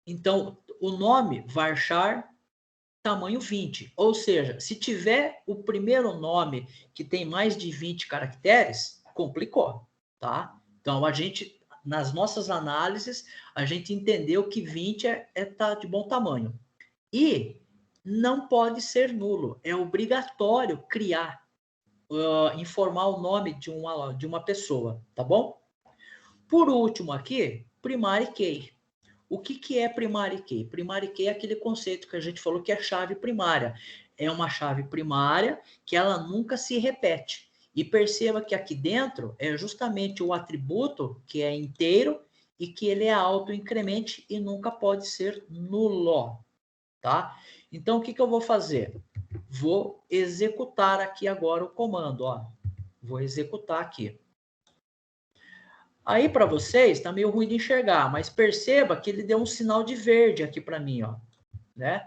Então, o nome varchar tamanho 20, ou seja, se tiver o primeiro nome que tem mais de 20 caracteres, complicou, tá? Então, a gente, nas nossas análises, a gente entendeu que 20 tá de bom tamanho. E não pode ser nulo, é obrigatório criar, informar o nome de uma pessoa, tá bom? Por último aqui, primary key. O que é primary key? Primary key é aquele conceito que a gente falou que é chave primária. É uma chave primária que ela nunca se repete. E perceba que aqui dentro é justamente o atributo que é inteiro e que ele é autoincremente e nunca pode ser nulo, tá? Então, o que eu vou fazer? Vou executar aqui agora o comando, ó. Vou executar aqui. Aí, para vocês, está meio ruim de enxergar, mas perceba que ele deu um sinal de verde aqui para mim, ó, né?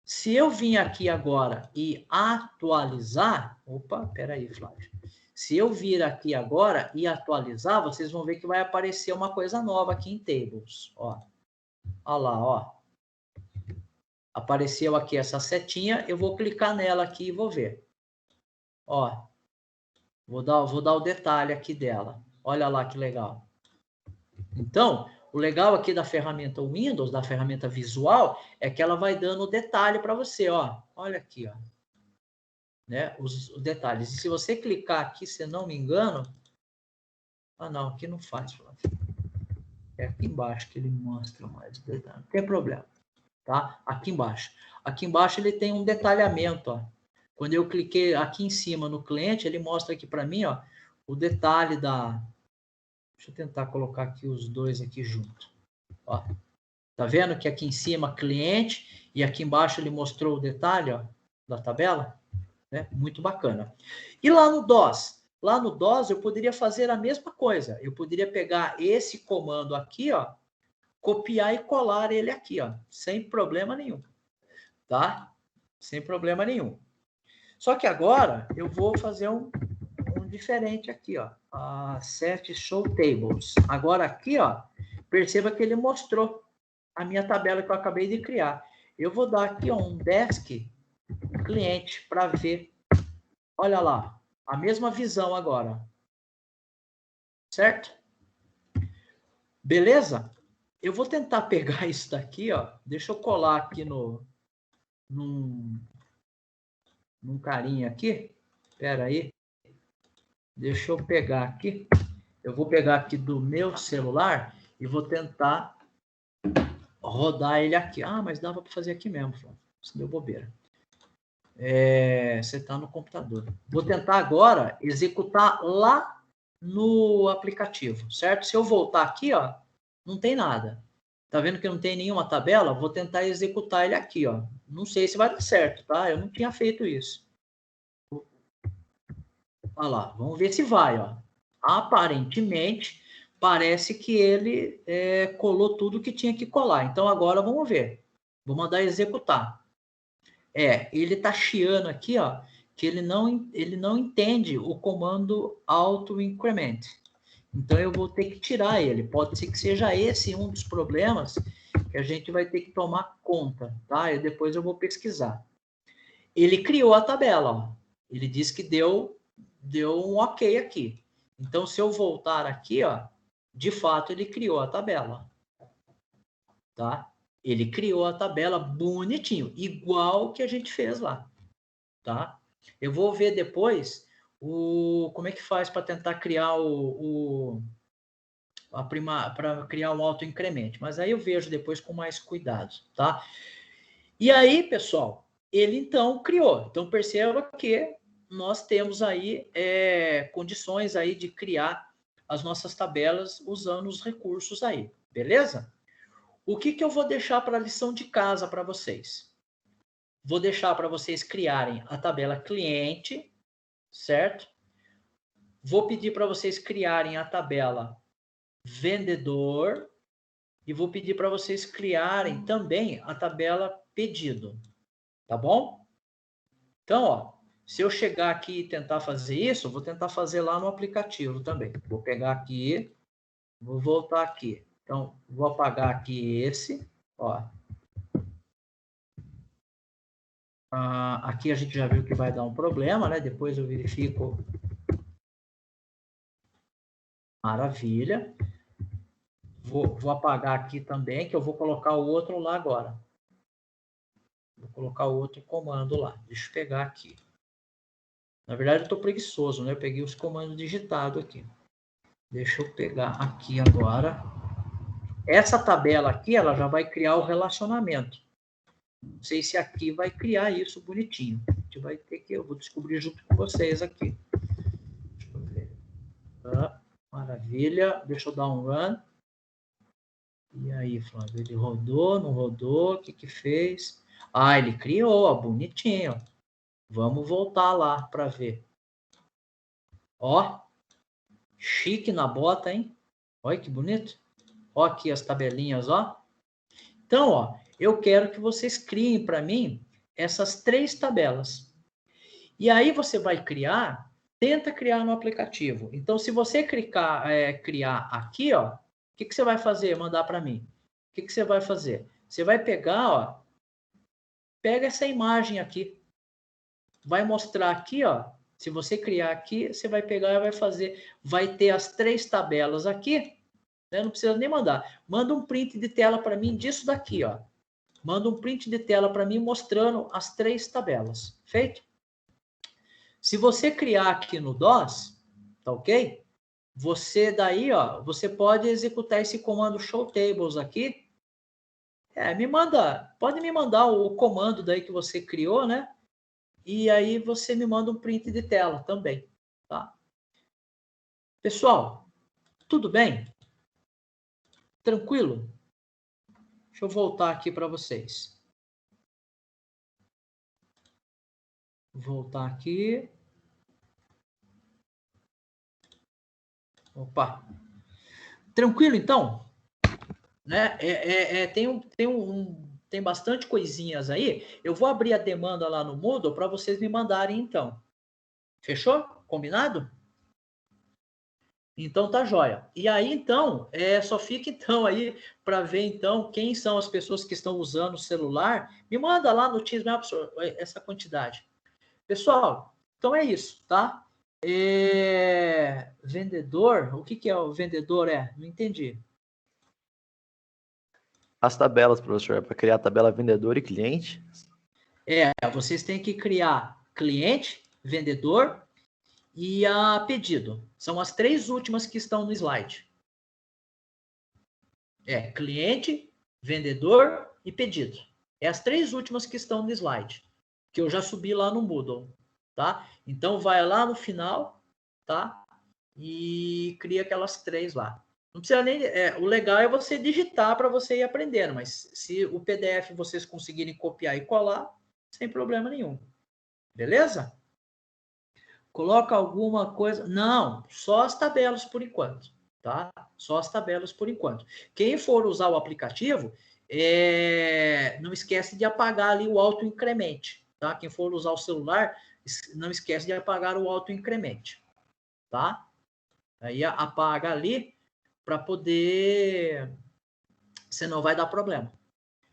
Se eu vim aqui agora e atualizar... Opa, peraí, Flávio. Se eu vir aqui agora e atualizar, vocês vão ver que vai aparecer uma coisa nova aqui em Tables, ó. Olha lá, ó. Apareceu aqui essa setinha, eu vou clicar nela aqui e vou ver. Ó, vou dar o detalhe aqui dela. Olha lá que legal. Então, o legal aqui da ferramenta Windows, da ferramenta visual, é que ela vai dando detalhe para você, ó. Olha aqui, ó. Né? Os detalhes. E se você clicar aqui, se não me engano... Ah, não, aqui não faz, Flávio. É aqui embaixo que ele mostra mais detalhe. Não tem problema, tá? Aqui embaixo. Aqui embaixo ele tem um detalhamento, ó. Quando eu cliquei aqui em cima no cliente, ele mostra aqui para mim, ó, o detalhe da... Deixa eu tentar colocar aqui os dois aqui junto. Ó. Tá vendo que aqui em cima cliente e aqui embaixo ele mostrou o detalhe, ó, da tabela? Né? Muito bacana. E lá no DOS? Lá no DOS eu poderia fazer a mesma coisa. Eu poderia pegar esse comando aqui, ó, copiar e colar ele aqui, ó, sem problema nenhum. Tá? Sem problema nenhum. Só que agora eu vou fazer um diferente aqui, ó. Set Show Tables. Agora aqui, ó, perceba que ele mostrou a minha tabela que eu acabei de criar. Eu vou dar aqui, ó, um desk cliente para ver. Olha lá, a mesma visão agora. Certo? Beleza? Eu vou tentar pegar isso daqui, ó. Deixa eu colar aqui num carinha aqui. Espera aí. Deixa eu pegar aqui. Eu vou pegar aqui do meu celular e vou tentar rodar ele aqui. Ah, mas dava para fazer aqui mesmo, Flávio. Isso deu bobeira. Você está no computador. Vou tentar agora executar lá no aplicativo, certo? Se eu voltar aqui, ó, não tem nada. Tá vendo que não tem nenhuma tabela? Vou tentar executar ele aqui, ó. Não sei se vai dar certo, tá? Eu não tinha feito isso. Olha lá, vamos ver se vai, ó. Aparentemente, parece que ele colou tudo que tinha que colar. Então, agora vamos ver. Vou mandar executar. Ele tá chiando aqui, ó, que ele não entende o comando auto increment. Então eu vou ter que tirar ele. Pode ser que seja esse um dos problemas que a gente vai ter que tomar conta, tá? E depois eu vou pesquisar. Ele criou a tabela, ó. Ele disse que deu um ok aqui. Então, se eu voltar aqui, ó, de fato ele criou a tabela, tá? Ele criou a tabela bonitinho, igual que a gente fez lá, tá? Eu vou ver depois como é que faz para tentar criar para criar um autoincremento, mas aí eu vejo depois com mais cuidado, tá? E aí, pessoal, ele então criou. Então perceba que nós temos aí condições aí de criar as nossas tabelas usando os recursos aí, beleza? O que eu vou deixar para a lição de casa para vocês? Vou deixar para vocês criarem a tabela cliente, certo? Vou pedir para vocês criarem a tabela vendedor e vou pedir para vocês criarem também a tabela pedido, tá bom? Então, ó, se eu chegar aqui e tentar fazer isso, eu vou tentar fazer lá no aplicativo também. Vou pegar aqui, vou voltar aqui. Então, vou apagar aqui esse, ó. Aqui a gente já viu que vai dar um problema, né? Depois eu verifico. Maravilha. Vou apagar aqui também, que eu vou colocar o outro lá agora. Vou colocar o outro comando lá. Deixa eu pegar aqui. Na verdade, eu estou preguiçoso, né? Eu peguei os comandos digitados aqui. Deixa eu pegar aqui agora. Essa tabela aqui, ela já vai criar o relacionamento. Não sei se aqui vai criar isso bonitinho. A gente vai ter que... Eu vou descobrir junto com vocês aqui. Deixa eu ver. Maravilha. Deixa eu dar um run. E aí, Flávio, ele rodou, não rodou? O que fez? Ele criou, ó, bonitinho. Vamos voltar lá para ver. Ó, chique na bota, hein? Olha que bonito. Ó aqui as tabelinhas, ó. Então, ó, eu quero que vocês criem para mim essas 3 tabelas. E aí você vai criar, tenta criar no aplicativo. Então, se você criar aqui, ó, o que você vai fazer? Mandar para mim. O que você vai fazer? Você vai pegar, ó, pega essa imagem aqui. Vai mostrar aqui, ó. Se você criar aqui, você vai pegar e vai fazer. Vai ter as 3 tabelas aqui. Né? Não precisa nem mandar. Manda um print de tela para mim disso daqui, ó. Manda um print de tela para mim mostrando as 3 tabelas. Feito? Se você criar aqui no DOS, tá ok? Você daí, ó, você pode executar esse comando show tables aqui. Pode me mandar o comando daí que você criou, né? E aí você me manda um print de tela também, tá? Pessoal, tudo bem? Tranquilo? Deixa eu voltar aqui para vocês. Voltar aqui. Opa. Tranquilo, então? Né? Tem bastante coisinhas aí. Eu vou abrir a demanda lá no Moodle para vocês me mandarem, então. Fechou? Combinado? Então tá jóia. E aí, então, só fica então aí para ver então quem são as pessoas que estão usando o celular. Me manda lá no Teams Maps essa quantidade. Pessoal, então é isso, tá? Vendedor, o que é o vendedor? Não entendi. As tabelas, professor, para criar a tabela vendedor e cliente? Vocês têm que criar cliente, vendedor e a pedido. São as 3 últimas que estão no slide. Cliente, vendedor e pedido. As 3 últimas que estão no slide, que eu já subi lá no Moodle, tá? Então vai lá no final, tá? E cria aquelas 3 lá. Não precisa nem... o legal é você digitar para você ir aprendendo, mas se o PDF vocês conseguirem copiar e colar, sem problema nenhum. Beleza? Coloca alguma coisa... Não, só as tabelas por enquanto, tá? Só as tabelas por enquanto. Quem for usar o aplicativo, não esquece de apagar ali o autoincremente, tá? Quem for usar o celular, não esquece de apagar o auto-incremente, tá? Aí apaga ali para poder... Senão vai dar problema.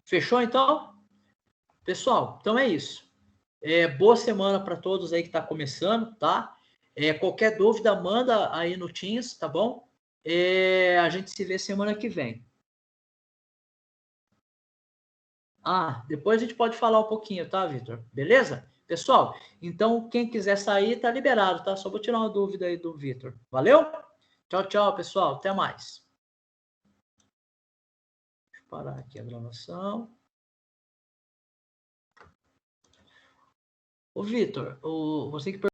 Fechou, então? Pessoal, então é isso. Boa semana para todos aí que está começando, tá? Qualquer dúvida, manda aí no Teams, tá bom? A gente se vê semana que vem. Depois a gente pode falar um pouquinho, tá, Vitor? Beleza? Pessoal, então quem quiser sair, tá liberado, tá? Só vou tirar uma dúvida aí do Vitor. Valeu? Tchau, tchau, pessoal. Até mais. Deixa eu parar aqui a gravação. Ô, Vitor, você que